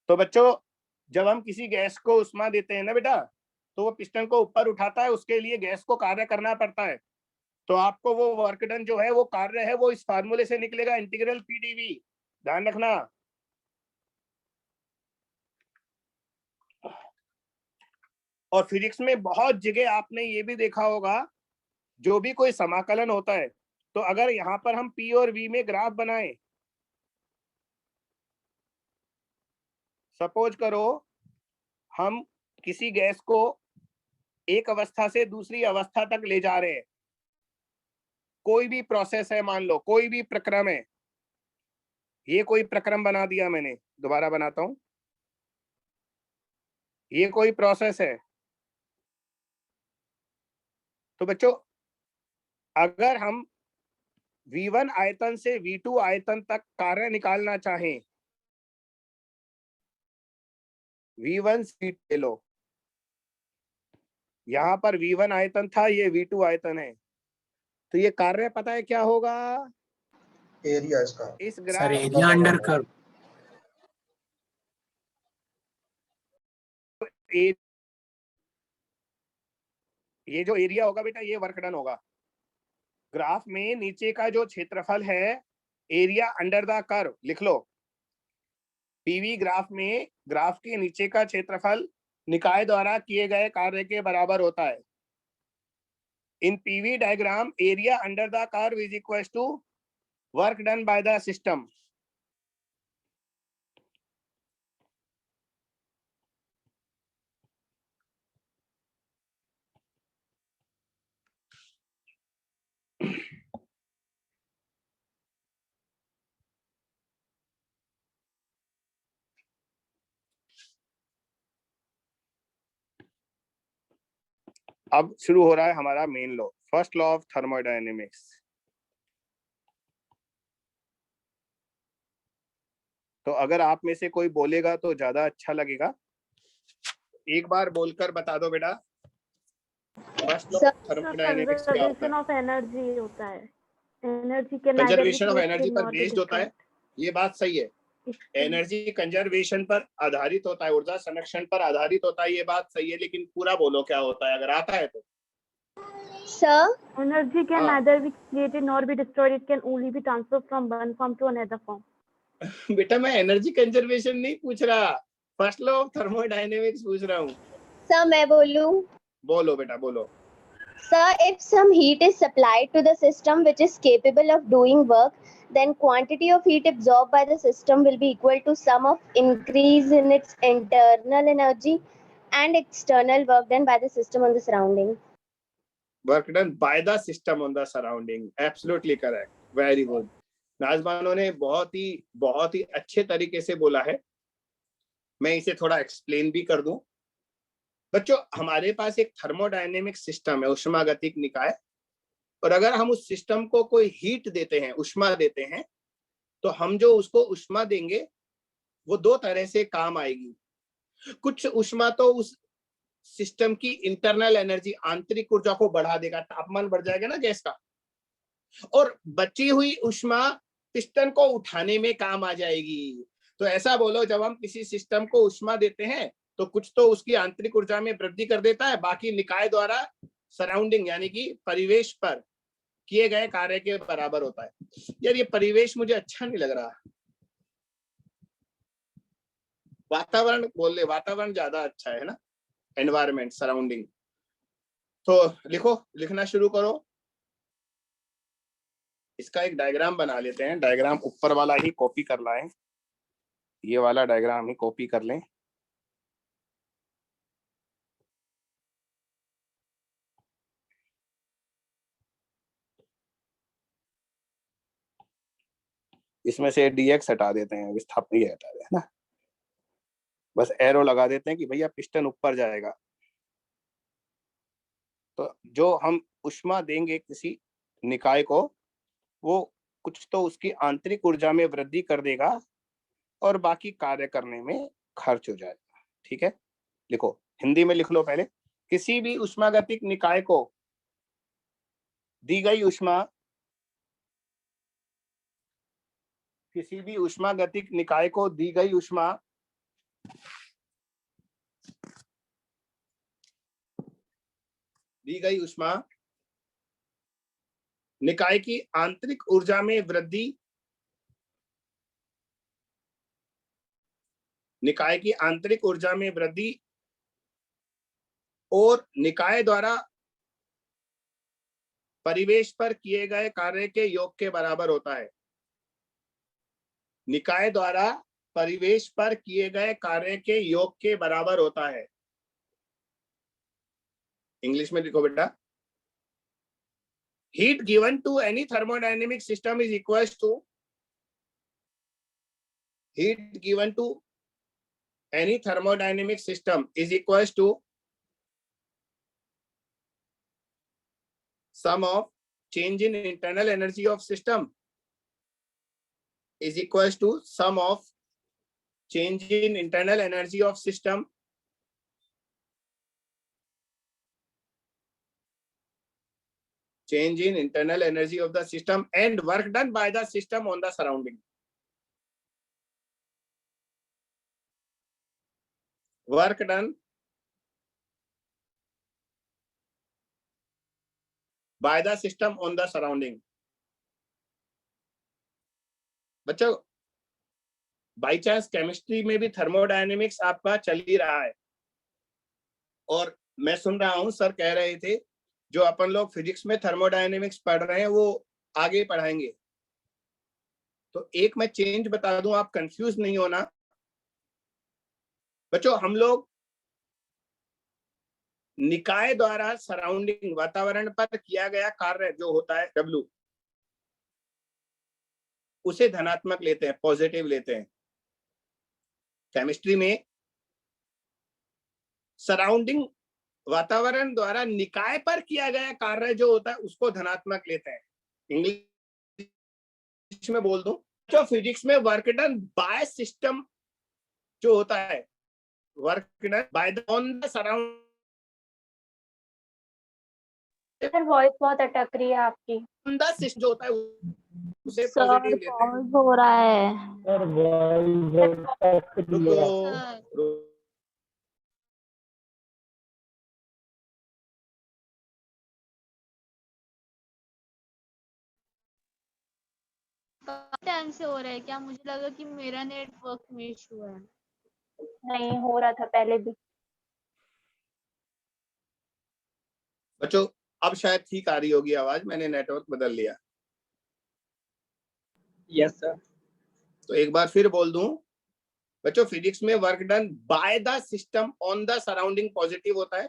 तो बच्चों जब हम किसी गैस को उष्मा देते हैं ना बेटा, तो वो पिस्टन को ऊपर उठाता है, उसके लिए गैस को कार्य करना पड़ता है। तो आपको वो वर्क डन जो है, वो कार्य है, वो इस फार्मूले से निकलेगा, इंटीग्रल PdV। ध्यान रखना। और फिजिक्स में बहुत जगह आपने ये भी देखा होगा, जो भी कोई समाकलन होता है, तो अगर यहाँ पर हम P और V में ग्राफ बनाएं, सपोज करो हम किसी गैस को एक अवस्था से दूसरी अवस्था तक ले जा रहे हैं, कोई भी प्रोसेस है, मान लो कोई भी प्रक्रम है, ये कोई प्रक्रम बना दिया मैंने, दोबारा बनाता हूं, ये कोई प्रोसेस है। तो बच्चों अगर हम V1 आयतन से V2 आयतन तक कार्य निकालना चाहें, V1 से ले लो, यहां पर V1 आयतन था, ये V2 आयतन है, तो ये कार्य पता है क्या होगा? एरिया इसका इस sir graph area under curve. ये जो एरिया होगा बेटा, ये वर्क डन होगा। ग्राफ में नीचे का जो क्षेत्रफल है, एरिया अंडर द कर्व लिख लो। पीवी ग्राफ में ग्राफ के नीचे का क्षेत्रफल निकाय द्वारा किए गए कार्य के बराबर होता है। In PV diagram area under the curve is equal to work done by the system. अब शुरू हो रहा है हमारा main law, first law of thermodynamics. तो अगर आप में से कोई बोलेगा तो ज्यादा अच्छा लगेगा, एक बार बोलकर बता दो बेटा। फर्स्ट लॉ ऑफ थर्मोडायनेमिक्स क्या होता है? कंजर्वेशन ऑफ एनर्जी होता है। एनर्जी के कंजर्वेशन ऑफ एनर्जी पर बेस्ड होता है, ये बात सही है। एनर्जी कंजर्वेशन पर आधारित होता है, ऊर्जा संरक्षण पर आधारित होता है, ये बात सही है, लेकिन पूरा बोलो क्या होता है अगर आता है तो। Sir, energy can neither be created nor be destroyed. It can only be transferred from one form to another form. बेटा मैं एनर्जी कंजर्वेशन नहीं पूछ रहा, फर्स्ट लॉ ऑफ थर्मोडायनेमिक्स पूछ रहा हूँ। sir, मैं बोलूं? बोलो बेटा बोलो। Sir, if some heat is supplied to the system which is capable of doing work, then quantity of heat absorbed by the system will be equal to sum of increase in its internal energy and external work done by the system on the surrounding. Work done by the system on the surrounding. Absolutely correct. Very good. नाज़बानों ने बहुत ही अच्छे तरीके से बोला है। मैं इसे थोड़ा एक्सप्लेन भी कर दूं। बच्चों हमारे पास एक थर्मोडायनेमिक सिस्टम है, उष्मागतिक निकाय, और अगर हम उस सिस्टम को कोई हीट देते हैं, उष्मा देते हैं, तो हम जो उसको उष्मा देंगे वो दो तरह से काम आएगी। कुछ उष्मा तो उस सिस्टम की इंटरनल एनर्जी, आंतरिक ऊर्जा को बढ़ा देगा, तापमान बढ़ जाएगा ना गैस का, और बची हुई उष्मा पिस्टन को उठाने में काम आ जाएगी। तो ऐसा बोलो, जब हम किसी सिस्टम को उष्मा देते हैं तो कुछ तो उसकी आंतरिक ऊर्जा में वृद्धि कर देता है, बाकी निकाय द्वारा सराउंडिंग यानी कि परिवेश पर किए गए कार्य के बराबर होता है। यार ये परिवेश मुझे अच्छा नहीं लग रहा, वातावरण बोल ले, वातावरण ज्यादा अच्छा है ना, एनवायरमेंट, सराउंडिंग। तो लिखो, लिखना शुरू करो। इसका एक डायग्राम बना लेते हैं। डायग्राम ऊपर वाला ही कॉपी कर लाएं, ये वाला डायग्राम ही कॉपी कर लें। इसमें से dx हटा देते हैं, विस्थापन ये हटा दें ना, बस एरो लगा देते हैं कि भैया पिस्टन ऊपर जाएगा। तो जो हम उष्मा देंगे किसी निकाय को, वो कुछ तो उसकी आंतरिक ऊर्जा में वृद्धि कर देगा और बाकी कार्य करने में खर्च हो जाएगा। ठीक है, लिखो, हिंदी में लिख लो पहले। किसी भी उष्मागतिक निकाय को दी गई ऊष्मा, किसी भी उष्मागतिक निकाय को दी गई ऊष्मा निकाय की आंतरिक ऊर्जा में वृद्धि, निकाय की आंतरिक ऊर्जा में वृद्धि और निकाय द्वारा परिवेश पर किए गए कार्य के योग के बराबर होता है। निकाय द्वारा परिवेश पर किए गए कार्य के योग के बराबर होता है। इंग्लिश में लिखो बेटा, heat given to any thermodynamic system is equals to, heat given to any thermodynamic system is equals to sum of change in internal energy of system is equals to sum of change in internal energy of system change in internal energy of the system and work done by the system on the surrounding. Work done by the system on the surrounding. बच्चों, by chance chemistry में भी thermodynamics आपका चल ही रहा है, और मैं सुन रहा हूं सर कह रहे थे जो अपन लोग फिजिक्स में थर्मोडायनेमिक्स पढ़ रहे हैं वो आगे पढ़ाएंगे। तो एक मैं चेंज बता दूं, आप कंफ्यूज नहीं होना बच्चों। हम लोग निकाय द्वारा सराउंडिंग वातावरण पर किया गया कार्य जो होता है W, उसे धनात्मक लेते हैं, पॉजिटिव लेते हैं। केमिस्ट्री में सराउंडिंग वातावरण द्वारा निकाय पर किया गया कार्य जो होता है उसको धनात्मक लेते हैं। इंग्लिश में बोल दूं, जो फिजिक्स में वर्क डन बाय सिस्टम जो होता है, work done by the on the surround. Sir voice बहुत अटक रही है आपकी। ऑन द सिस्टम जो होता है उसे सर पॉजिटिव लेते हैं। पॉज हो रहा है। सर वॉइस अटक रही है। रुको, टाइम से हो रहा है क्या? मुझे लगा कि मेरा नेटवर्क में इशू है। नहीं हो रहा था पहले भी। बच्चों अब शायद ठीक आ रही होगी आवाज, मैंने नेटवर्क बदल लिया। Yes sir. तो एक बार फिर बोल दूं बच्चों, फिजिक्स में work done by the system on the surrounding positive होता है।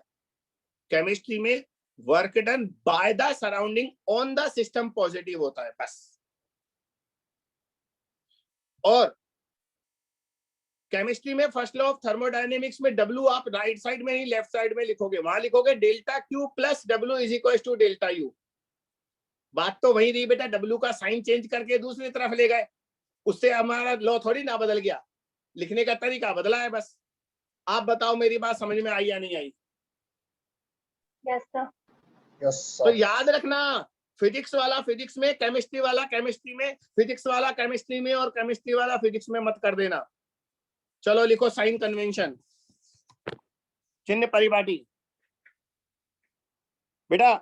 केमिस्ट्री में work done by the surrounding on the system positive होता है बस। और केमिस्ट्री में फर्स्ट लॉ ऑफ थर्मोडायनेमिक्स में W आप राइट साइड में नहीं लेफ्ट साइड में लिखोगे, वहां लिखोगे delta Q plus W is equal to delta U। बात तो वही रही बेटा, W का साइन चेंज करके दूसरी तरफ ले गए, उससे हमारा लॉ थोड़ी ना बदल गया, लिखने का तरीका बदला है बस। आप बताओ मेरी बात समझ में आई या नहीं आई? Yes sir. यस तो सर। याद रखना, फिजिक्स वाला फिजिक्स में, केमिस्ट्री वाला केमिस्ट्री में, फिजिक्स वाला केमिस्ट्री में और केमिस्ट्री वाला फिजिक्स में मत कर देना। चलो लिखो साइन कन्वेंशन, चिन्ह परिपाटी। बेटा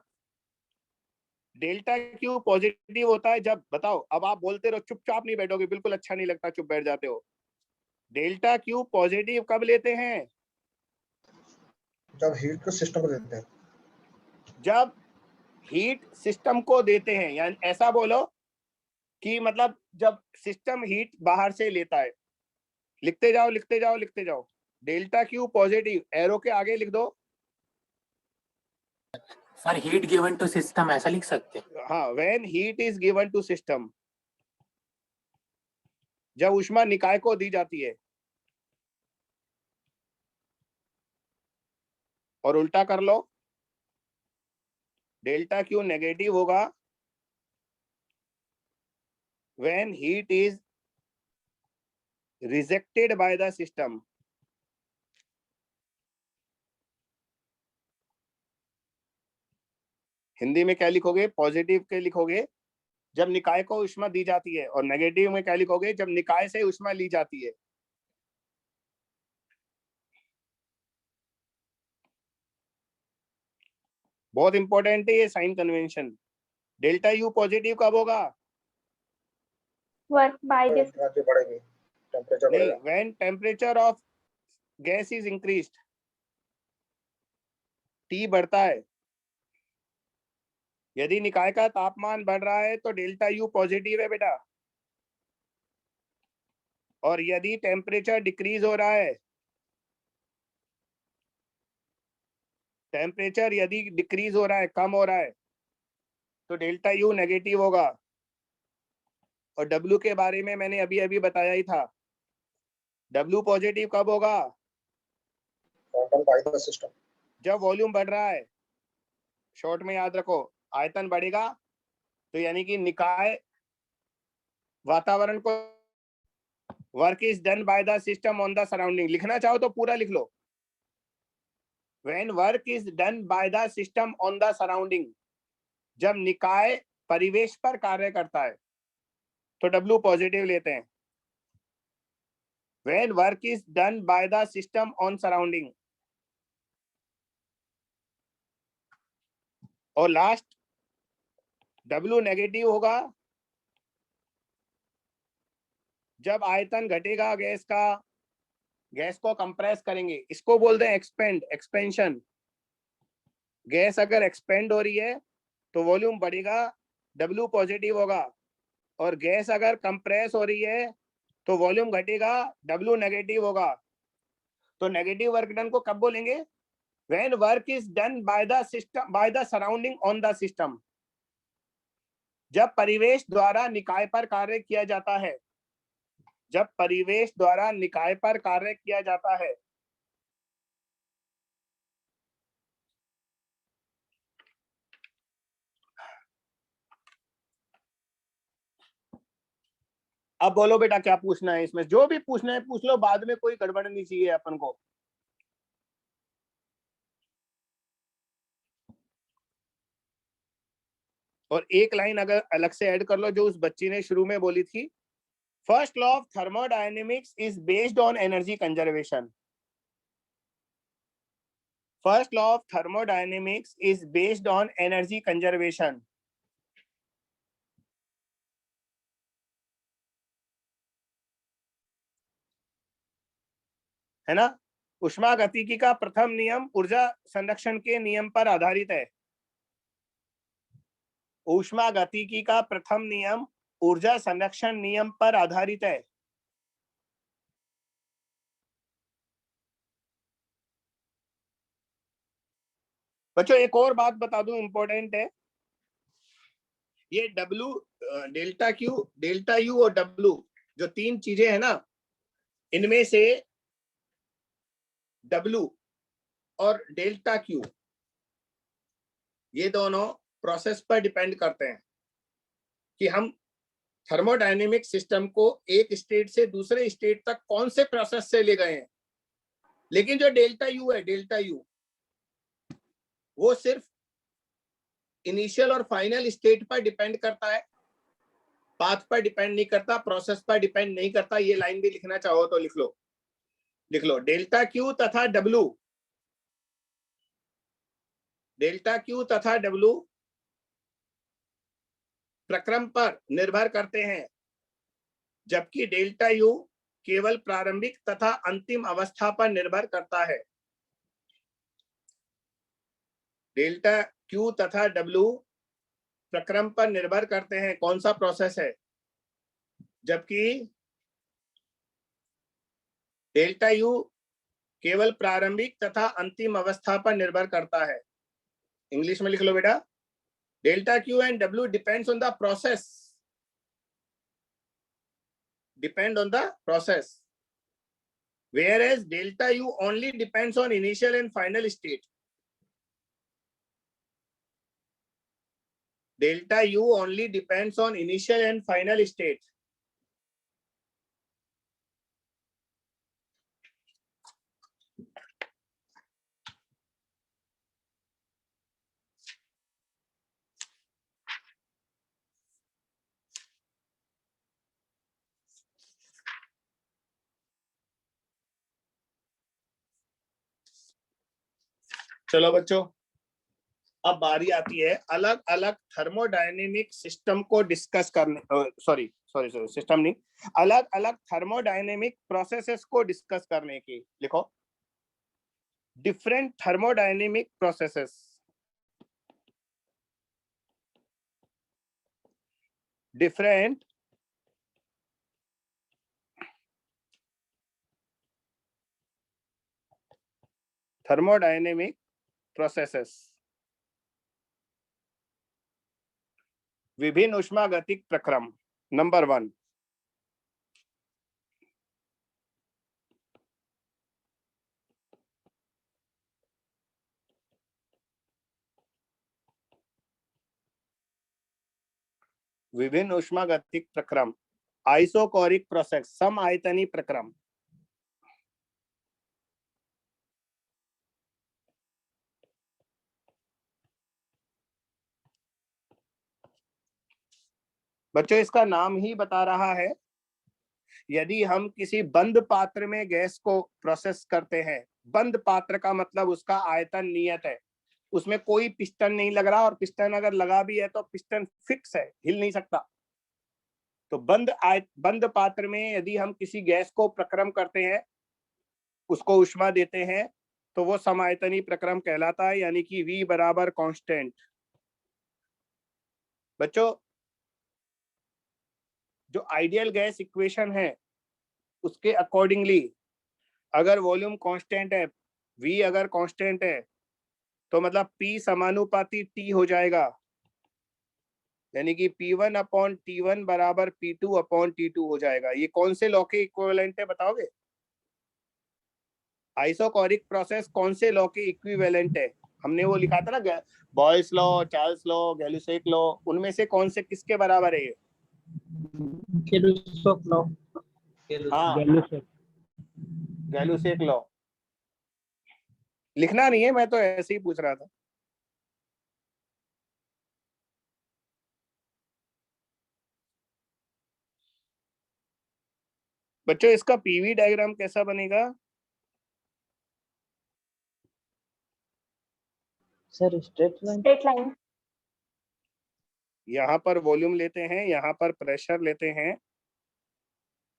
डेल्टा Q पॉजिटिव होता है जब, बताओ अब आप बोलते रहो, चुपचाप नहीं बैठोगे, बिल्कुल अच्छा नहीं लगता चुप बैठ जाते हो। डेल्टा Q पॉजिटिव कब लेते हैं? जब हीट को सिस्टम को देते हैं। जब हीट सिस्टम को देते हैं, यानी ऐसा बोलो कि मतलब जब सिस्टम हीट बाहर से लेता है। लिखते जाओ लिखते जाओ लिखते जाओ। डेल्टा Q पॉजिटिव, एरो के आगे लिख दो। Sir heat given to system ऐसा लिख सकते हैं? हाँ, when heat is given to system, जब ऊष्मा निकाय को दी जाती है। और उल्टा कर लो, डेल्टा Q नेगेटिव होगा when heat is rejected by the system. Hindi में क्या लिखोगे, पॉजिटिव के लिखोगे जब निकाय को ऊष्मा दी जाती है, और नेगेटिव में क्या लिखोगे, जब निकाय से ऊष्मा ली जाती है। बहुत इंपॉर्टेंट है ये sign convention. Delta U positive कब होगा? वर्क बाय दिस एनर्जी बढ़ेगी, टेम्परेचर नहीं, बढ़ेगा। When temperature of gas is increased, T बढ़ता है। यदि निकाय का तापमान बढ़ रहा है तो डेल्टा यू पॉजिटिव है बेटा, और यदि टेम्परेचर डिक्रीज हो रहा है, टेम्परेचर यदि डिक्रीज हो रहा है, कम हो रहा है, तो डेल्टा यू नेगेटिव होगा। और डब्ल्यू के बारे में मैंने अभी अभी बताया ही था, डब्ल्यू पॉजिटिव कब होगा? Quantum bye the system. जब वॉल्यूम बढ़ रहा है। शॉर्ट में याद रखो, आयतन बढ़ेगा तो यानी कि निकाय वातावरण को, work is done by the system on the surrounding, लिखना चाहो तो पूरा लिख लो। When work is done by the system on the surrounding, जब निकाय परिवेश पर कार्य करता है तो डब्ल्यू पॉजिटिव लेते हैं। When work is done by the system on surrounding, और लास्ट डब्ल्यू नेगेटिव होगा जब आयतन घटेगा गैस का, गैस को कंप्रेस करेंगे, इसको बोलते हैं एक्सपेंड, एक्सपेंशन। गैस अगर एक्सपेंड हो रही है तो वॉल्यूम बढ़ेगा, डब्ल्यू पॉजिटिव होगा, और गैस अगर कंप्रेस हो रही है तो वॉल्यूम घटेगा, डब्ल्यू नेगेटिव होगा। तो नेगेटिव वर्क डन को कब बोलेंगे? When work is done by the system, bye the surrounding on the system, जब परिवेश द्वारा निकाय पर कार्य किया जाता है, जब परिवेश द्वारा निकाय पर कार्य किया जाता है। अब बोलो बेटा क्या पूछना है इसमें, जो भी पूछना है पूछ लो, बाद में कोई गड़बड़ नहीं चाहिए अपन को। और एक लाइन अगर अलग से ऐड कर लो जो उस बच्ची ने शुरू में बोली थी, first law of thermodynamics is based on energy conservation. First law of thermodynamics is based on energy conservation. है ना? उष्मागतिकी का प्रथम नियम ऊर्जा संरक्षण के नियम पर आधारित है। उष्मागतिकी का प्रथम नियम ऊर्जा संरक्षण नियम पर आधारित है। बच्चों एक और बात बता दूं, इंपॉर्टेंट है, ये W, delta Q, delta U और डब्ल्यू, जो तीन चीजें हैं ना, इनमें से डब्ल्यू और डेल्टा क्यू, ये दोनों प्रोसेस पर डिपेंड करते हैं कि हम थर्मोडायनेमिक सिस्टम को एक स्टेट से दूसरे स्टेट तक कौन से प्रोसेस से ले गए हैं। लेकिन जो डेल्टा यू है, डेल्टा यू, वो सिर्फ इनिशियल और फाइनल स्टेट पर डिपेंड करता है, पाथ पर डिपेंड नहीं करता, प्रोसेस पर डिपेंड नहीं करता। ये लाइन भी लिखना चाहो तो लिख लो, लिख लो। डेल्टा क्यू तथा डब्ल्यू, डेल्टा क्यू तथा डब्ल्यू प्रक्रम पर निर्भर करते हैं, जबकि डेल्टा यू केवल प्रारंभिक तथा अंतिम अवस्था पर निर्भर करता है। डेल्टा क्यू तथा डब्ल्यू प्रक्रम पर निर्भर करते हैं, कौन सा प्रोसेस है, जबकि डेल्टा यू केवल प्रारंभिक तथा अंतिम अवस्था पर निर्भर करता है। इंग्लिश में लिख लो बेटा, delta Q and W depends on the process, depend on the process, whereas delta U only depends on initial and final state. Delta U only depends on initial and final state. चलो बच्चों, अब बारी आती है अलग अलग thermodynamic system को discuss करने, सॉरी सिस्टम नहीं, अलग अलग थर्मोडायनेमिक प्रोसेसेस को डिस्कस करने की। लिखो, different thermodynamic processes, different thermodynamic processes, विभिन्न उष्मागतिक प्रक्रम। नंबर 1, विभिन्न उष्मागतिक प्रक्रम, आइसोकोरिक प्रोसेस, सम आयतनी प्रक्रम। बच्चों, इसका नाम ही बता रहा है, यदि हम किसी बंद पात्र में गैस को प्रोसेस करते हैं, बंद पात्र का मतलब उसका आयतन नियत है, उसमें कोई पिस्टन नहीं लग रहा, और पिस्टन अगर लगा भी है तो पिस्टन फिक्स है, हिल नहीं सकता। तो बंद पात्र में यदि हम किसी गैस को प्रक्रम करते हैं, उसको उष्मा देते हैं, तो वो समायतनी प्रक्रम कहलाता है, यानी कि V बराबर कांस्टेंट। बच्चों, जो आइडियल गैस इक्वेशन है उसके अकॉर्डिंगली अगर वॉल्यूम कांस्टेंट है, V अगर कांस्टेंट है, तो मतलब P समानुपाती T हो जाएगा, यानी कि P1 अपॉन T1 बराबर P2 अपॉन T2 हो जाएगा। ये कौन से लॉ के इक्विवेलेंट है बताओगे? आइसोकोरिक प्रोसेस कौन से लॉ के इक्विवेलेंट है? हमने वो लिखा था ना, Boyle's law, Charles law, Gay-Lussac law, उनमें से कौन से किसके बराबर है ये? हाँ, गैलुसेक लॉ। लिखना नहीं है, मैं तो ऐसे ही पूछ रहा था। बच्चों, इसका पीवी डायग्राम कैसा बनेगा? Sir straight line. यहाँ पर वॉल्यूम लेते हैं, यहाँ पर प्रेशर लेते हैं,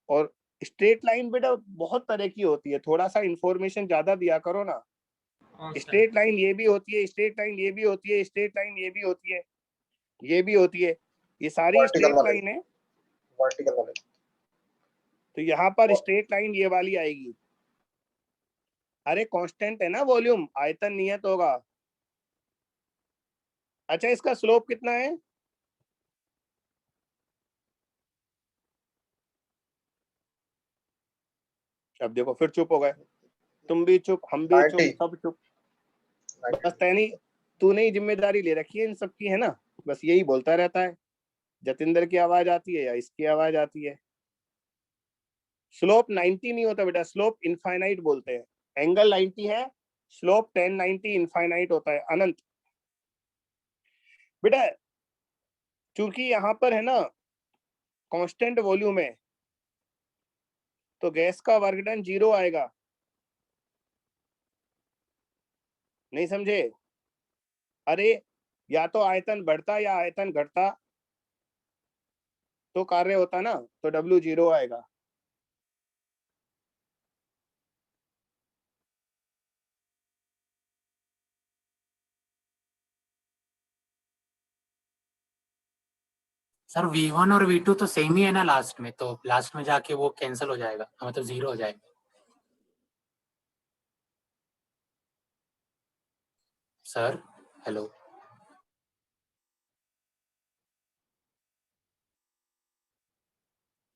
और स्ट्रेट लाइन बेटा बहुत तरह की होती है, थोड़ा सा इंफॉर्मेशन ज्यादा दिया करो ना। स्ट्रेट लाइन ये भी होती है, स्ट्रेट लाइन ये भी होती है, स्ट्रेट लाइन ये भी होती है, ये भी होती है, ये सारी स्ट्रेट लाइन है। वर्टिकल वाले। तो यहाँ पर स्ट्रेट लाइन ये वाली आएगी। अरे कांस्टेंट है ना वॉल्यूम, आयतन नियत होगा। अच्छा, इसका स्लोप कितना है? अब देखो फिर चुप हो गए, तुम भी चुप, हम भी चुप, सब चुप। बस तूने ही जिम्मेदारी ले रखी है इन सबकी, है ना? बस यही बोलता रहता है, जतिंदर की आवाज आती है या इसकी आवाज आती है। स्लोप 90 नहीं होता बेटा, स्लोप इनफाइनाइट बोलते हैं। एंगल 90 है, स्लोप 1090 इनफाइनाइट होता है, अनंत। बेटा चूंकि यहाँ पर है ना कांस्टेंट वॉल्यूम है, तो गैस का वर्क डन 0 आएगा। नहीं समझे? अरे या तो आयतन बढ़ता या आयतन घटता तो कार्य होता ना, तो W 0 आएगा। सर V1 और V2 तो सेम ही है ना लास्ट में, तो लास्ट में जाके वो कैंसिल हो जाएगा, मतलब 0 हो जाएगा। सर हेलो,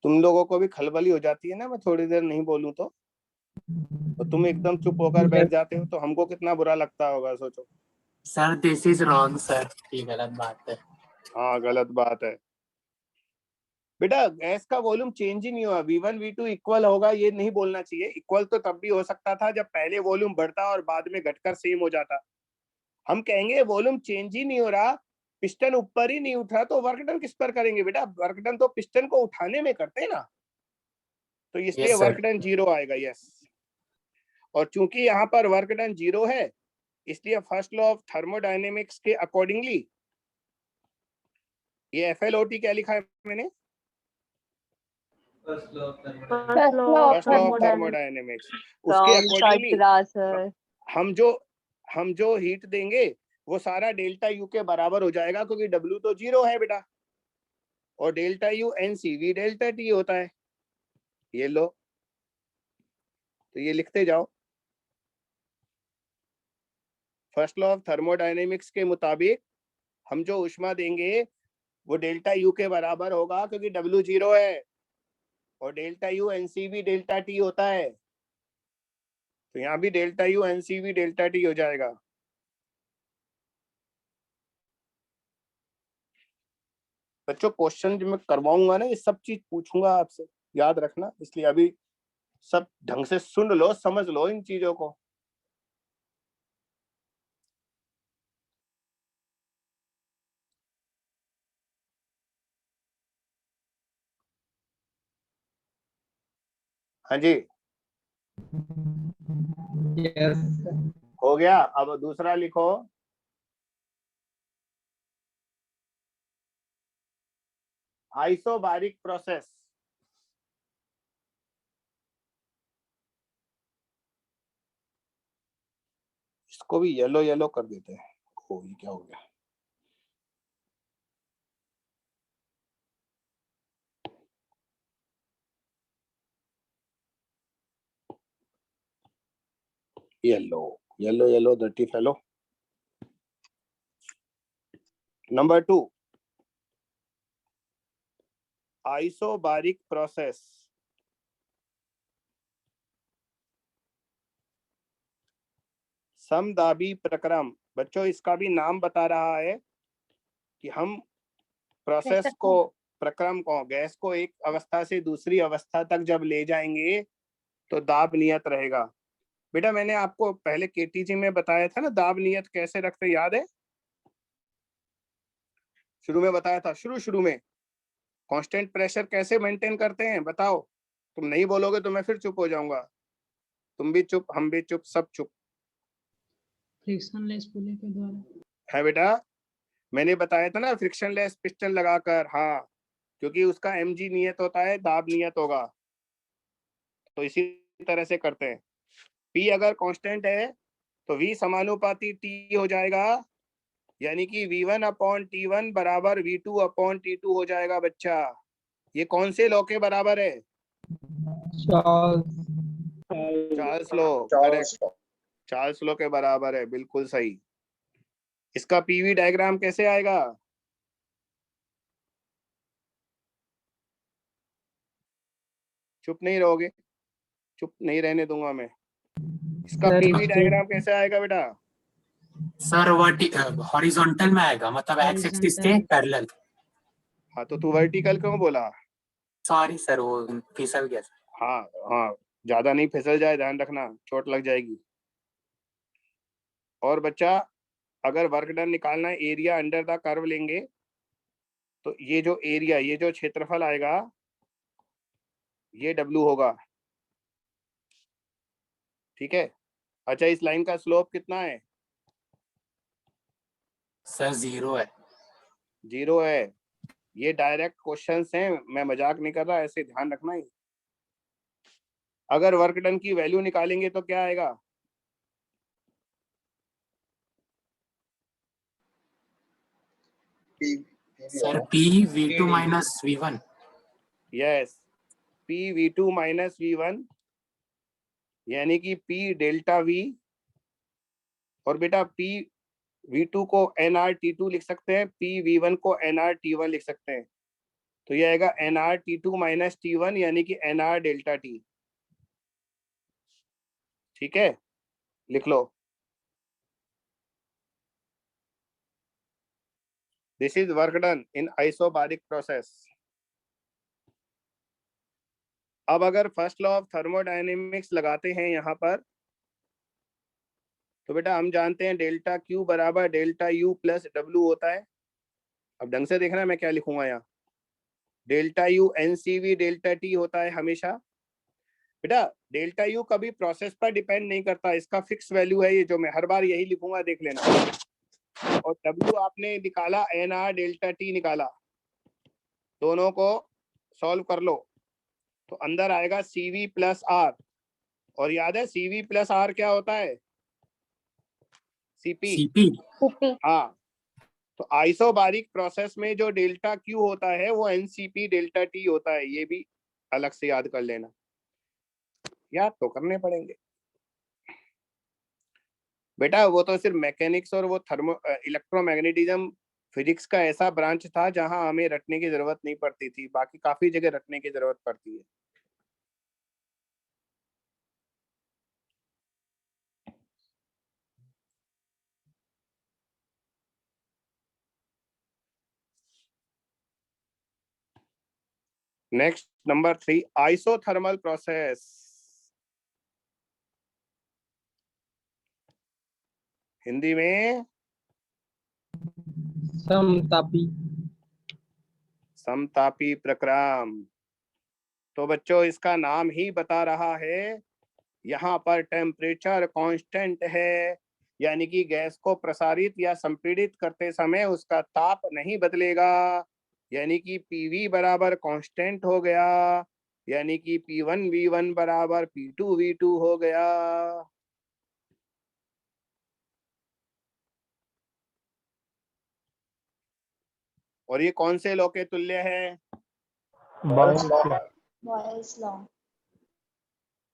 तुम लोगों को भी खलबली हो जाती है ना, मैं थोड़ी देर नहीं बोलूं तो तुम एकदम चुप होकर बैठ जाते हो, तो हमको कितना बुरा लगता होगा, सोचो। Sir this is wrong sir, ये गलत बात है। हाँ, गलत बात है बेटा, गैस का वॉल्यूम चेंज ही नहीं हुआ, V1 V2 इक्वल होगा ये नहीं बोलना चाहिए। इक्वल तो तब भी हो सकता था जब पहले वॉल्यूम बढ़ता और बाद में घटकर सेम हो जाता। हम कहेंगे वॉल्यूम चेंज ही नहीं हो रहा, पिस्टन ऊपर ही नहीं उठ रहा, तो वर्क डन किस पर करेंगे बेटा? वर्क डन तो पिस्टन को उठाने में करते हैं ना, तो इसलिए Yes, वर्क sir. डन 0 आएगा। यस, और चूंकि यहाँ पर वर्क डन 0 है, इसलिए फर्स्ट लॉ ऑफ थर्मोडायनेमिक्स के अकॉर्डिंगली ये FLOT क्या लिखा है मैंने? First law of First law first law of thermodynamics. उसके अकॉर्डिंगली हम जो हीट देंगे वो सारा डेल्टा यू के बराबर हो जाएगा, क्योंकि W तो 0 है बेटा, और delta U NCV delta T होता है। ये लो, तो ये लिखते जाओ। फर्स्ट लॉ ऑफ थर्मोडायनेमिक्स के मुताबिक हम जो ऊष्मा देंगे वो डेल्टा यू के बराबर होगा, क्योंकि W 0 है और delta U NCV delta T होता है। तो यहाँ भी delta U NCV delta T हो जाएगा। बच्चों क्वेश्चन जो मैं करवाऊंगा ना, ये सब चीज पूछूंगा आपसे, याद रखना। इसलिए अभी सब ढंग से सुन लो, समझ लो इन चीजों को। हाँ जी, Yes. हो गया। अब दूसरा लिखो। Isobaric process. इसको भी येलो येलो कर देते हैं। ओ, ये क्या हो गया? Yellow yellow yellow dirty fellow. Number 2, isobaric process. समदाबी प्रक्रम। बच्चों इसका भी नाम बता रहा है कि हम प्रोसेस को, प्रक्रम को, गैस को एक अवस्था से दूसरी अवस्था तक जब ले जाएंगे तो दाब नियत रहेगा। बेटा मैंने आपको पहले KTG में बताया था ना, दाब नियत कैसे रखते, याद है? शुरू में बताया था, शुरू में कांस्टेंट प्रेशर कैसे मेंटेन करते हैं, बताओ। तुम नहीं बोलोगे तो मैं फिर चुप हो जाऊंगा। तुम भी चुप, हम भी चुप, सब चुप फ्रिक्शनलेस पुले के द्वारा है बेटा। मैंने बताया था ना, फ्रिक्शनलेस पिस्टन लगाकर। हाँ, क्योंकि उसका mg नियत होता है, दाब नियत होगा। तो इसी तरह से करते हैं। P अगर कांस्टेंट है तो V समानुपाती T हो जाएगा, यानी कि V1/T1 बराबर V2/T2 हो जाएगा बच्चा। ये कौन से लॉ के बराबर है? Charles law. Correct, Charles law के बराबर है, बिल्कुल सही। इसका PV डायग्राम कैसे आएगा? चुप नहीं रहोगे? चुप नहीं रहने दूंगा मैं। इसका सर, PV डायग्राम कैसे आएगा बेटा? सर हॉरिजॉन्टल में आएगा, मतलब एक्स एक्सिस के पैरेलल। हाँ, तो तू वर्टिकल क्यों बोला? सॉरी सर, वो फिसल गया सर। हाँ हाँ, ज्यादा नहीं फिसल जाए, ध्यान रखना, चोट लग जाएगी। और बच्चा अगर वर्क डन निकालना है, एरिया अंडर द कर्व लेंगे, तो ये जो एरिया, ये जो क्षेत्रफल आएगा, ये W होगा। ठीक है। अच्छा, इस लाइन का स्लोप कितना है? सर 0 है। 0 है। ये डायरेक्ट क्वेश्चंस हैं, मैं मजाक नहीं कर रहा, ऐसे ध्यान रखना ही। अगर वर्क डन की वैल्यू निकालेंगे तो क्या आएगा? Sir P V2 minus V1। Yes, P V2 minus V1, यानी कि P डेल्टा V। और बेटा P V2 को nRT2 लिख सकते हैं, P V1 को nRT1 लिख सकते हैं। तो ये आएगा nRT2 माइनस T1, यानी कि nR डेल्टा T। ठीक है, लिख लो। This is work done in isobaric process. अब अगर फर्स्ट लॉ ऑफ थर्मोडायनेमिक्स लगाते हैं यहाँ पर, तो बेटा हम जानते हैं डेल्टा Q बराबर डेल्टा U प्लस W होता है। अब ढंग से देखना मैं क्या लिखूंगा यहाँ। Delta U NCV delta T होता है हमेशा, बेटा डेल्टा यू कभी प्रोसेस पर डिपेंड नहीं करता, इसका फिक्स वैल्यू है ये, जो मैं हर बार यही लिखूंगा, देख लेना। और डब्ल्यू आपने निकाला, एन आर डेल्टा टी निकाला, दोनों को सॉल्व कर लो तो अंदर आएगा सीवी प्लस आर। और याद है सीवी प्लस आर क्या होता है? सीपी। सीपी। हाँ, तो आइसोबारिक प्रोसेस में जो डेल्टा क्यू होता है वो एनसीपी डेल्टा टी होता है, ये भी अलग से याद कर लेना, याद तो करने पड़ेंगे बेटा। वो तो सिर्फ मैकेनिक्स और वो थर्मो इलेक्ट्रोमैग्नेटिज्म फिजिक्स का ऐसा ब्रांच था जहां हमें रटने की जरूरत नहीं पड़ती थी, बाकी काफी जगह रटने की जरूरत पड़ती है। Next number 3, isothermal process. Hindi में समतापी। समतापी प्रक्रम। तो बच्चों इसका नाम ही बता रहा है, यहाँ पर टेम्परेचर कांस्टेंट है, यानी कि गैस को प्रसारित या संपीड़ित करते समय उसका ताप नहीं बदलेगा, यानी कि पीवी बराबर कांस्टेंट हो गया, यानी कि P1 V1 बराबर P2 V2 हो गया। और ये कौन से लॉ के तुल्य है? Boyle's law. Boyle's law.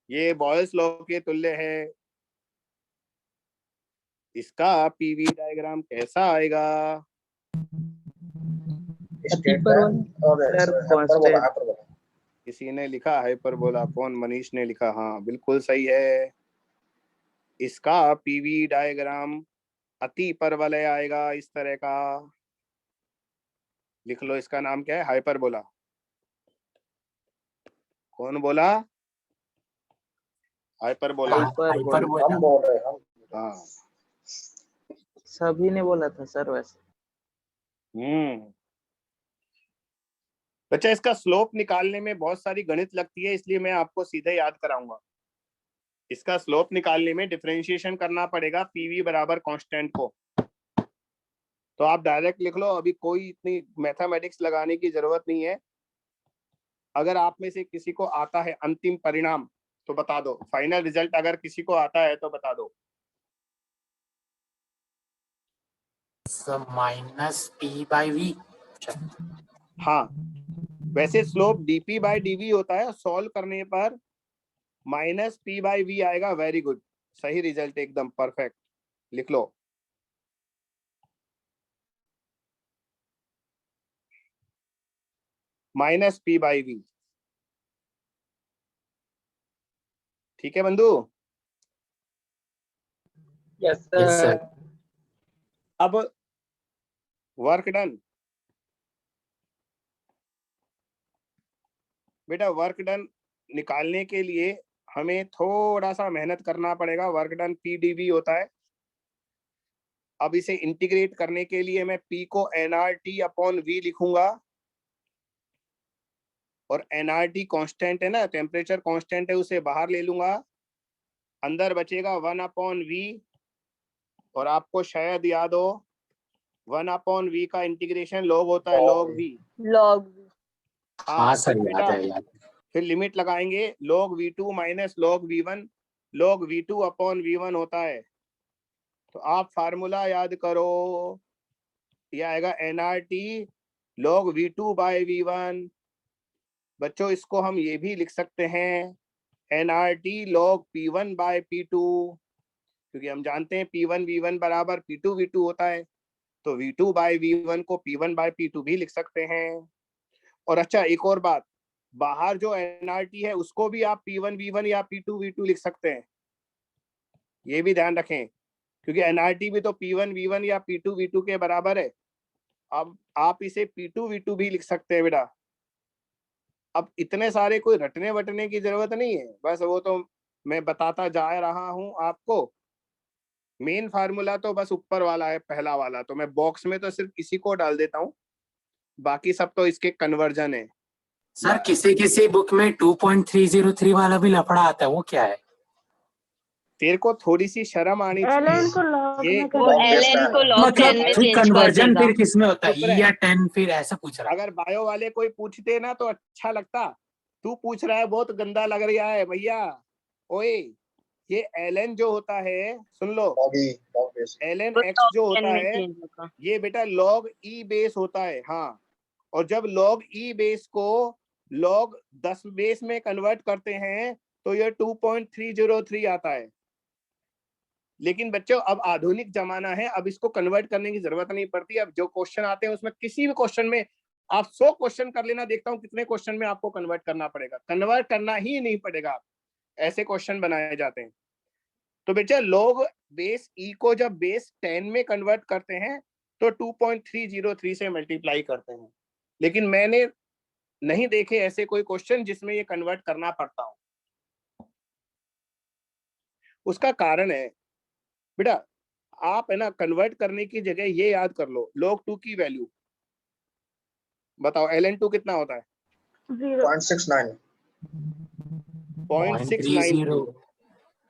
ये बॉयल्स लॉ के तुल्य है। इसका पीवी डायग्राम कैसा आएगा? स्टेटमेंट और हाइपरबोला। हाइपरबोला किसी ने लिखा हाइपरबोला, कौन? मनीष ने लिखा, हाँ बिल्कुल सही है। इसका पीवी डायग्राम अति परवलय आएगा इस तरह का। लिख लो, इसका नाम क्या है? हाइपरबोला। कौन बोला? हाइपरबोला। हाइपरबोला। हम बोल रहे हैं हम। हाँ सभी ने बोला था सर वैसे। बच्चा इसका स्लोप निकालने में बहुत सारी गणित लगती है, इसलिए मैं आपको सीधे याद कराऊंगा। इसका स्लोप निकालने में डिफरेंशिएशन करना पड़ेगा पीवी बराबर कांस्टेंट को। तो आप डायरेक्ट लिख लो, अभी कोई इतनी मैथमेटिक्स लगाने की जरूरत नहीं है। अगर आप में से किसी को आता है अंतिम परिणाम तो बता दो, फाइनल रिजल्ट अगर किसी को आता है तो बता दो। -P/V। हाँ, वैसे स्लोप dp/dv होता है, सॉल्व करने पर -p/v आएगा। वेरी गुड, सही रिजल्ट, एकदम परफेक्ट। लिख लो -p/v। ठीक है बंधु? Yes yes sir. सर। अब वर्क डन। बेटा वर्क डन निकालने के लिए हमें थोड़ा सा मेहनत करना पड़ेगा। वर्क डन pdv होता है। अब इसे इंटीग्रेट करने के लिए मैं p को nRT/v लिखूंगा, और nRT कांस्टेंट है ना, टेम्परेचर कांस्टेंट है, उसे बाहर ले लूंगा, अंदर बचेगा 1/v। और आपको शायद याद हो 1/v का इंटीग्रेशन लॉग होता है, log v। लॉग। हाँ फिर सर, याद बेटा है याद। फिर लिमिट लगाएंगे, log v2 minus log v1, log v2/v1 होता है। तो आप फार्मूला याद करो, ये आएगा nRT log v2/v1। बच्चों इसको हम ये भी लिख सकते हैं nRT log p1/p2, क्योंकि हम जानते हैं p1 v1 बराबर p2 v2 होता है, तो v2/v1 को p1/p2 भी लिख सकते हैं। और अच्छा एक और बात, बाहर जो nRT है उसको भी आप p1 v1 या p2 v2 लिख सकते हैं, ये भी ध्यान रखें, क्योंकि nRT भी तो p1 v1 या p2 v2 के बराबर है। अब आप इसे p2 v2 भी लिख सकते हैं बेटा। अब इतने सारे कोई रटने वटने की जरूरत नहीं है, बस वो तो मैं बताता जा रहा हूं आपको। मेन फार्मूला तो बस ऊपर वाला है, पहला वाला, तो मैं बॉक्स में तो सिर्फ इसी को डाल देता हूं, बाकी सब तो इसके कन्वर्जन है। सर किसी किसी बुक में 2.303 वाला भी लफड़ा आता है, वो क्या है? तेरे को थोड़ी सी शर्म आनी एलएन चाहिए। को लॉग ये में वो log base एलएन 10 को है। लॉग 10 मतलब में फिर चेंज कर कन्वर्जन देगा। फिर किसमें होता है, चुप E रह। या 10 फिर ऐसा पूछ रहा है। अगर बायो वाले कोई पूछते ना तो अच्छा लगता, तू पूछ रहा है बहुत गंदा लग रहा है भैया। ओए ये एलएन जो होता है, सुन लो, log base एलएन वो एक्स जो log 10 होता में है चेंज होगा। ये बेटा लॉग ई बेस होता है। हाँ, और जब लॉग ई बेस को लॉग 10 बेस में कन्वर्ट करते हैं तो ये 2.303 आता है। लेकिन बच्चों अब आधुनिक जमाना है, अब इसको कन्वर्ट करने की जरूरत नहीं पड़ती। अब जो क्वेश्चन आते हैं उसमें किसी भी क्वेश्चन में आप 100 क्वेश्चन कर लेना, देखता हूं कितने क्वेश्चन में आपको कन्वर्ट करना पड़ेगा। कन्वर्ट करना ही नहीं पड़ेगा, ऐसे क्वेश्चन बनाए जाते हैं। तो बेटा लॉग बेस ई को जब बेस 10 में कन्वर्ट करते हैं तो 2.303 से मल्टीप्लाई करते हैं। लेकिन मैंने नहीं देखे ऐसे कोई क्वेश्चन जिसमें ये कन्वर्ट करना पड़ता हो। उसका कारण है बेटा, आप है ना कन्वर्ट करने की जगह ये याद कर लो, log 2 की वैल्यू बताओ, ln2 कितना होता है? 0.69 0.693।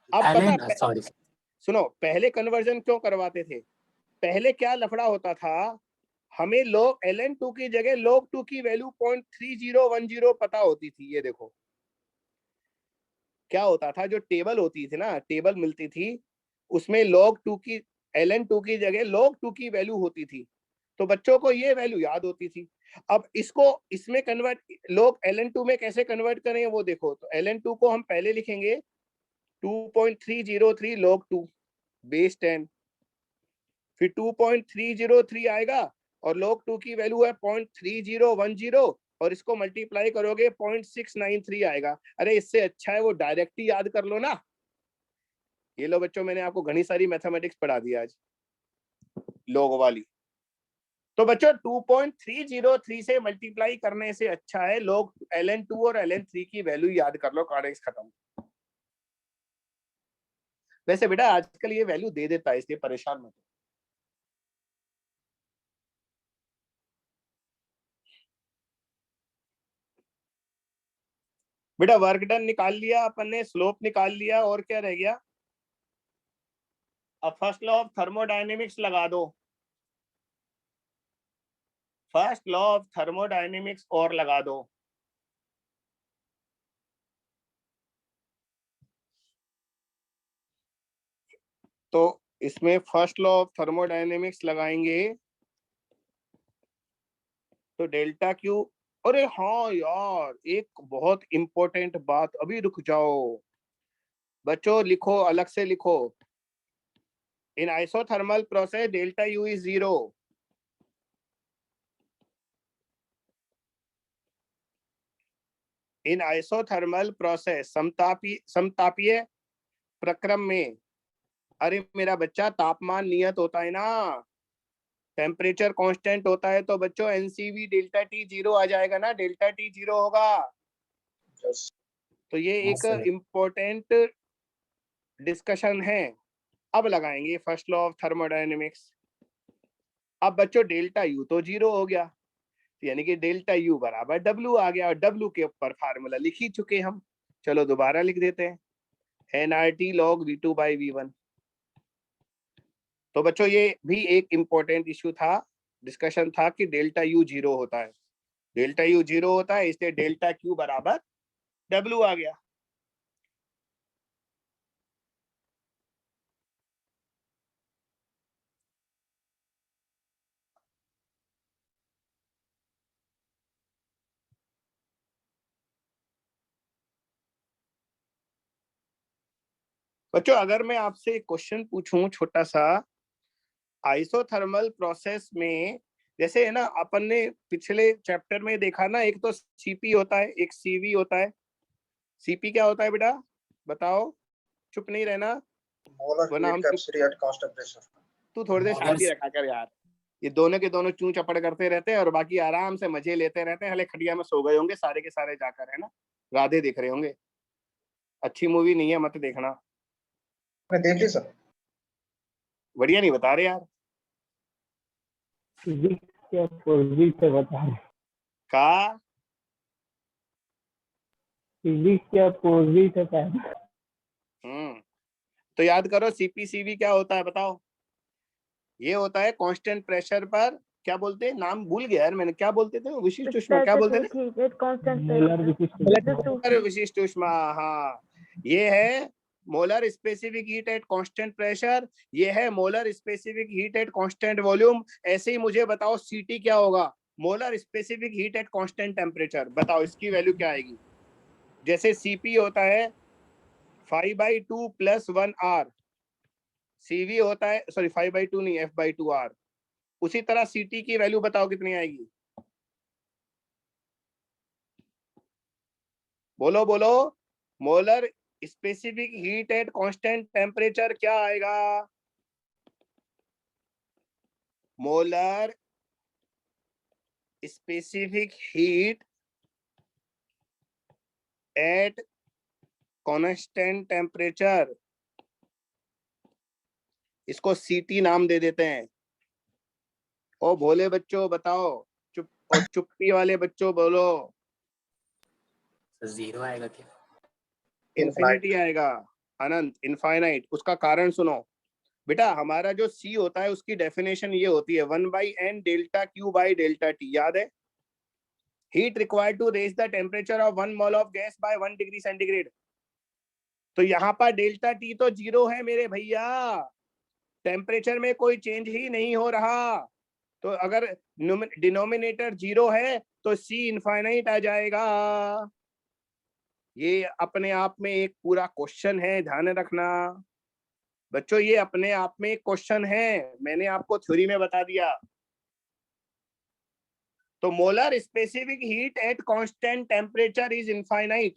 अब एलन, पता सॉरी सुनो, पहले कन्वर्जन क्यों करवाते थे? पहले क्या लफड़ा होता था, हमें log ln2 की जगह log 2 की वैल्यू 0.3010 पता होती थी। ये देखो क्या होता था, जो टेबल होती थी ना, टेबल मिलती थी उसमें log 2 की ln2 की जगह log 2 की वैल्यू होती थी, तो बच्चों को ये वैल्यू याद होती थी। अब इसको इसमें कन्वर्ट, log ln2 में कैसे कन्वर्ट करें वो देखो। तो ln2 को हम पहले लिखेंगे 2.303 log 2 बेस 10, फिर 2.303 आएगा और log 2 की वैल्यू है 0.3010 और इसको मल्टीप्लाई करोगे 0.693 आएगा। अरे इससे अच्छा है वो डायरेक्ट ही याद कर लो ना। ये लो बच्चों, मैंने आपको घनी सारी मैथमेटिक्स पढ़ा दी आज log वाली। तो बच्चों 2.303 से मल्टीप्लाई करने से अच्छा है log ln2 और ln3 की वैल्यू याद कर लो, कॉर्डेक्स खत्म। वैसे बेटा आजकल ये वैल्यू दे देता है, इसलिए परेशान मत हो। बेटा वर्क डन निकाल लिया अपन ने, स्लोप निकाल लिया, और क्या रह गया? अब फर्स्ट लॉ ऑफ थर्मोडायनेमिक्स लगा दो। फर्स्ट लॉ ऑफ थर्मोडायनेमिक्स और लगा दो। तो इसमें फर्स्ट लॉ ऑफ थर्मोडायनेमिक्स लगाएंगे तो डेल्टा क्यू, अरे हाँ यार एक बहुत इंपॉर्टेंट बात, अभी रुक जाओ बच्चों, लिखो अलग से लिखो। In isothermal process delta U is 0। In isothermal process समतापीय प्रक्रम में, अरे मेरा बच्चा तापमान नियत होता है ना, टेम्परेचर कांस्टेंट होता है, तो बच्चों एनसीवी डेल्टा टी 0 आ जाएगा ना, डेल्टा टी 0 होगा। तो ये एक इम्पोर्टेंट डिस्कशन है। अब लगाएंगे फर्स्ट लॉ ऑफ थर्मोडायनेमिक्स। अब बच्चों डेल्टा यू तो 0 हो गया, यानी कि डेल्टा यू बराबर डब्ल्यू आ गया, और डब्ल्यू के ऊपर फार्मूला लिख ही चुके हम। चलो दोबारा लिख देते हैं, nRT log V2 by V1। तो बच्चों ये भी एक इम्पोर्टेंट इश्यू था, डिस्कशन था कि डेल्टा यू 0 होता है, डेल्टा यू 0 होता है, इसलिए डेल्टा क्यू बराबर डब्ल्यू आ गया। बच्चों अगर मैं आपसे एक क्वेश्चन पूछूं छोटा सा, आइसोथर्मल प्रोसेस में जैसे है ना, अपन ने पिछले चैप्टर में देखा ना, एक तो सीपी होता है, एक सीवी होता है। सीपी क्या होता है बेटा बताओ, चुप नहीं रहना मोलर वरना हीट हम कैपेसिटी एट कांस्टेंट प्रेशर। तू थोड़ी देर शांति रखा कर यार, ये दोनों के दोनों चूं चपड़ करते रहते हैं और बाकी आराम से मजे लेते रहते हैं। हले खटिया में सो गए होंगे सारे के सारे जाकर, है ना, राधे देख रहे होंगे। अच्छी मूवी नहीं है, मत देखना। मैं देख ली सर। बढ़िया नहीं बता रहे यार, फिजिक्स के अपोजिट से बता रहे। का फिजिक्स क्या अपोजिट है सर? तो याद करो सीपीसीवी क्या होता है बताओ। ये होता है कांस्टेंट प्रेशर पर, क्या बोलते हैं, नाम भूल गया यार मैंने, क्या बोलते थे विशिष्ट ऊष्मा, क्या बोलते थे? मोलर विशिष्ट ऊष्मा। हाँ, ये है molar specific heat at constant pressure, ये है molar specific heat at constant volume. ऐसे ही मुझे बताओ सीटी क्या होगा, molar specific heat at constant temperature. बताओ इसकी वैल्यू क्या आएगी। जैसे सीपी होता है 5/2 + 1 R, सीवी होता है, सॉरी 5/2 नहीं, F/2 R। उसी तरह सीटी की वैल्यू बताओ कितनी आएगी, बोलो बोलो। Molar specific heat at constant temperature क्या आएगा, molar specific heat at constant temperature, इसको सीटी नाम दे देते हैं। ओ भोले बच्चों बताओ, चुप और चुप्पी वाले बच्चों बोलो। 0 आएगा क्या? इन्फिनिटी आएगा अनंत, इनफाइनाइट। उसका कारण सुनो बेटा, हमारा जो C होता है उसकी डेफिनेशन ये होती है 1/n delta Q by delta T, याद है? Heat required to raise the temperature of 1 mole of gas by 1 degree centigrade. तो यहाँ पर डेल्टा T तो 0 है मेरे भैया, टेम्परेचर में कोई चेंज ही नहीं हो रहा। तो अगर डिनोमिनेटर 0 है तो C इनफाइनाइट आ जाएगा। ये अपने आप में एक पूरा क्वेश्चन है, ध्यान रखना बच्चों, ये अपने आप में एक क्वेश्चन है, मैंने आपको थ्योरी में बता दिया। तो molar specific heat at constant temperature is infinite.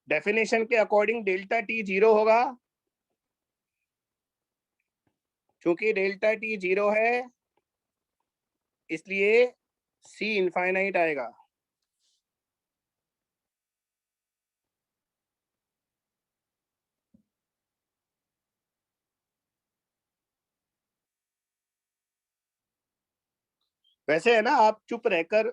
Definition के अकॉर्डिंग डेल्टा T 0 होगा, क्योंकि डेल्टा T 0 है इसलिए C इनफाइनाइट आएगा। वैसे है ना, आप चुप रहकर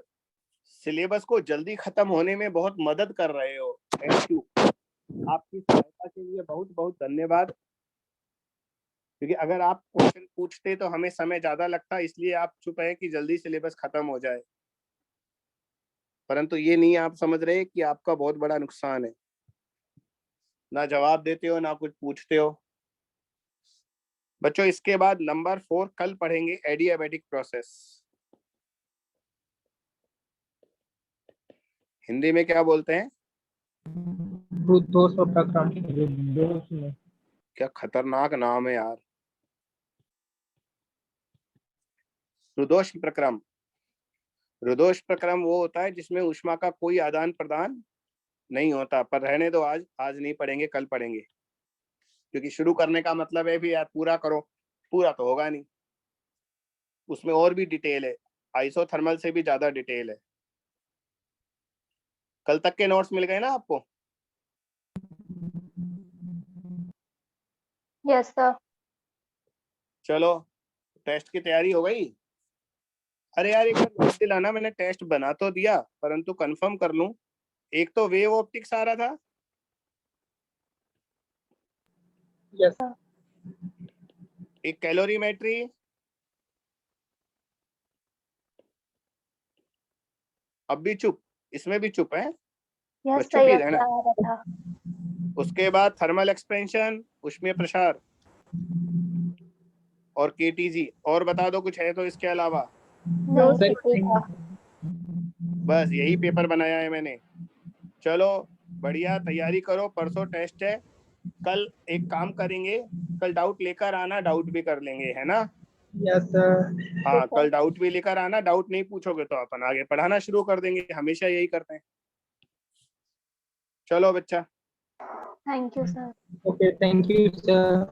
सिलेबस को जल्दी खत्म होने में बहुत मदद कर रहे हो, थैंक यू, आपकी सहायता के लिए बहुत बहुत धन्यवाद। क्योंकि अगर आप क्वेश्चन पूछते तो हमें समय ज्यादा लगता, इसलिए आप चुप है कि जल्दी सिलेबस खत्म हो जाए, परंतु ये नहीं आप समझ रहे कि आपका बहुत बड़ा नुकसान है, ना जवाब देते हो ना कुछ पूछते हो। बच्चों इसके बाद नंबर 4 कल पढ़ेंगे, एडियाबैटिक प्रोसेस। हिंदी में क्या बोलते हैं? रुद्धोष्म प्रक्रम। क्या खतरनाक नाम है यार, रुद्धोष्म प्रक्रम। रुद्धोष्म प्रक्रम वो होता है जिसमें ऊष्मा का कोई आदान प्रदान नहीं होता। पर रहने दो, आज नहीं पढ़ेंगे, कल पढ़ेंगे, क्योंकि शुरू करने का मतलब है भी यार पूरा करो, पूरा तो होगा नहीं, उसमें और भी डिटेल है, आइसोथर्मल से भी ज्यादा डिटेल है। कल तक के नोट्स मिल गए ना आपको? Yes sir. चलो टेस्ट की तैयारी हो गई? अरे यार एक बार याद दिलाना, मैंने टेस्ट बना तो दिया परंतु कंफर्म कर लूं। एक तो वेव ऑप्टिक्स आ रहा था, यस। एक कैलोरीमेट्री, अब भी चुप, इसमें भी चुप है, यस बस चुप ही सर, रहना। आ रहा था। उसके बाद थर्मल एक्सपेंशन, ऊष्मीय प्रसार और केटीजी। और बता दो कुछ है तो इसके अलावा? नहीं सीखा। बस यही पेपर बनाया है मैंने। चलो बढ़िया, तैयारी करो, परसों टेस्ट है। कल एक काम करेंगे, कल डाउट लेकर आना, डाउट भी कर लेंगे, है ना? Yes sir. हाँ कल डाउट भी लेकर आना, डाउट नहीं पूछोगे तो अपन आगे पढ़ाना शुरू कर देंगे, हमेशा यही करते हैं। चलो बच्चा, thank you sir. Okay, thank you sir.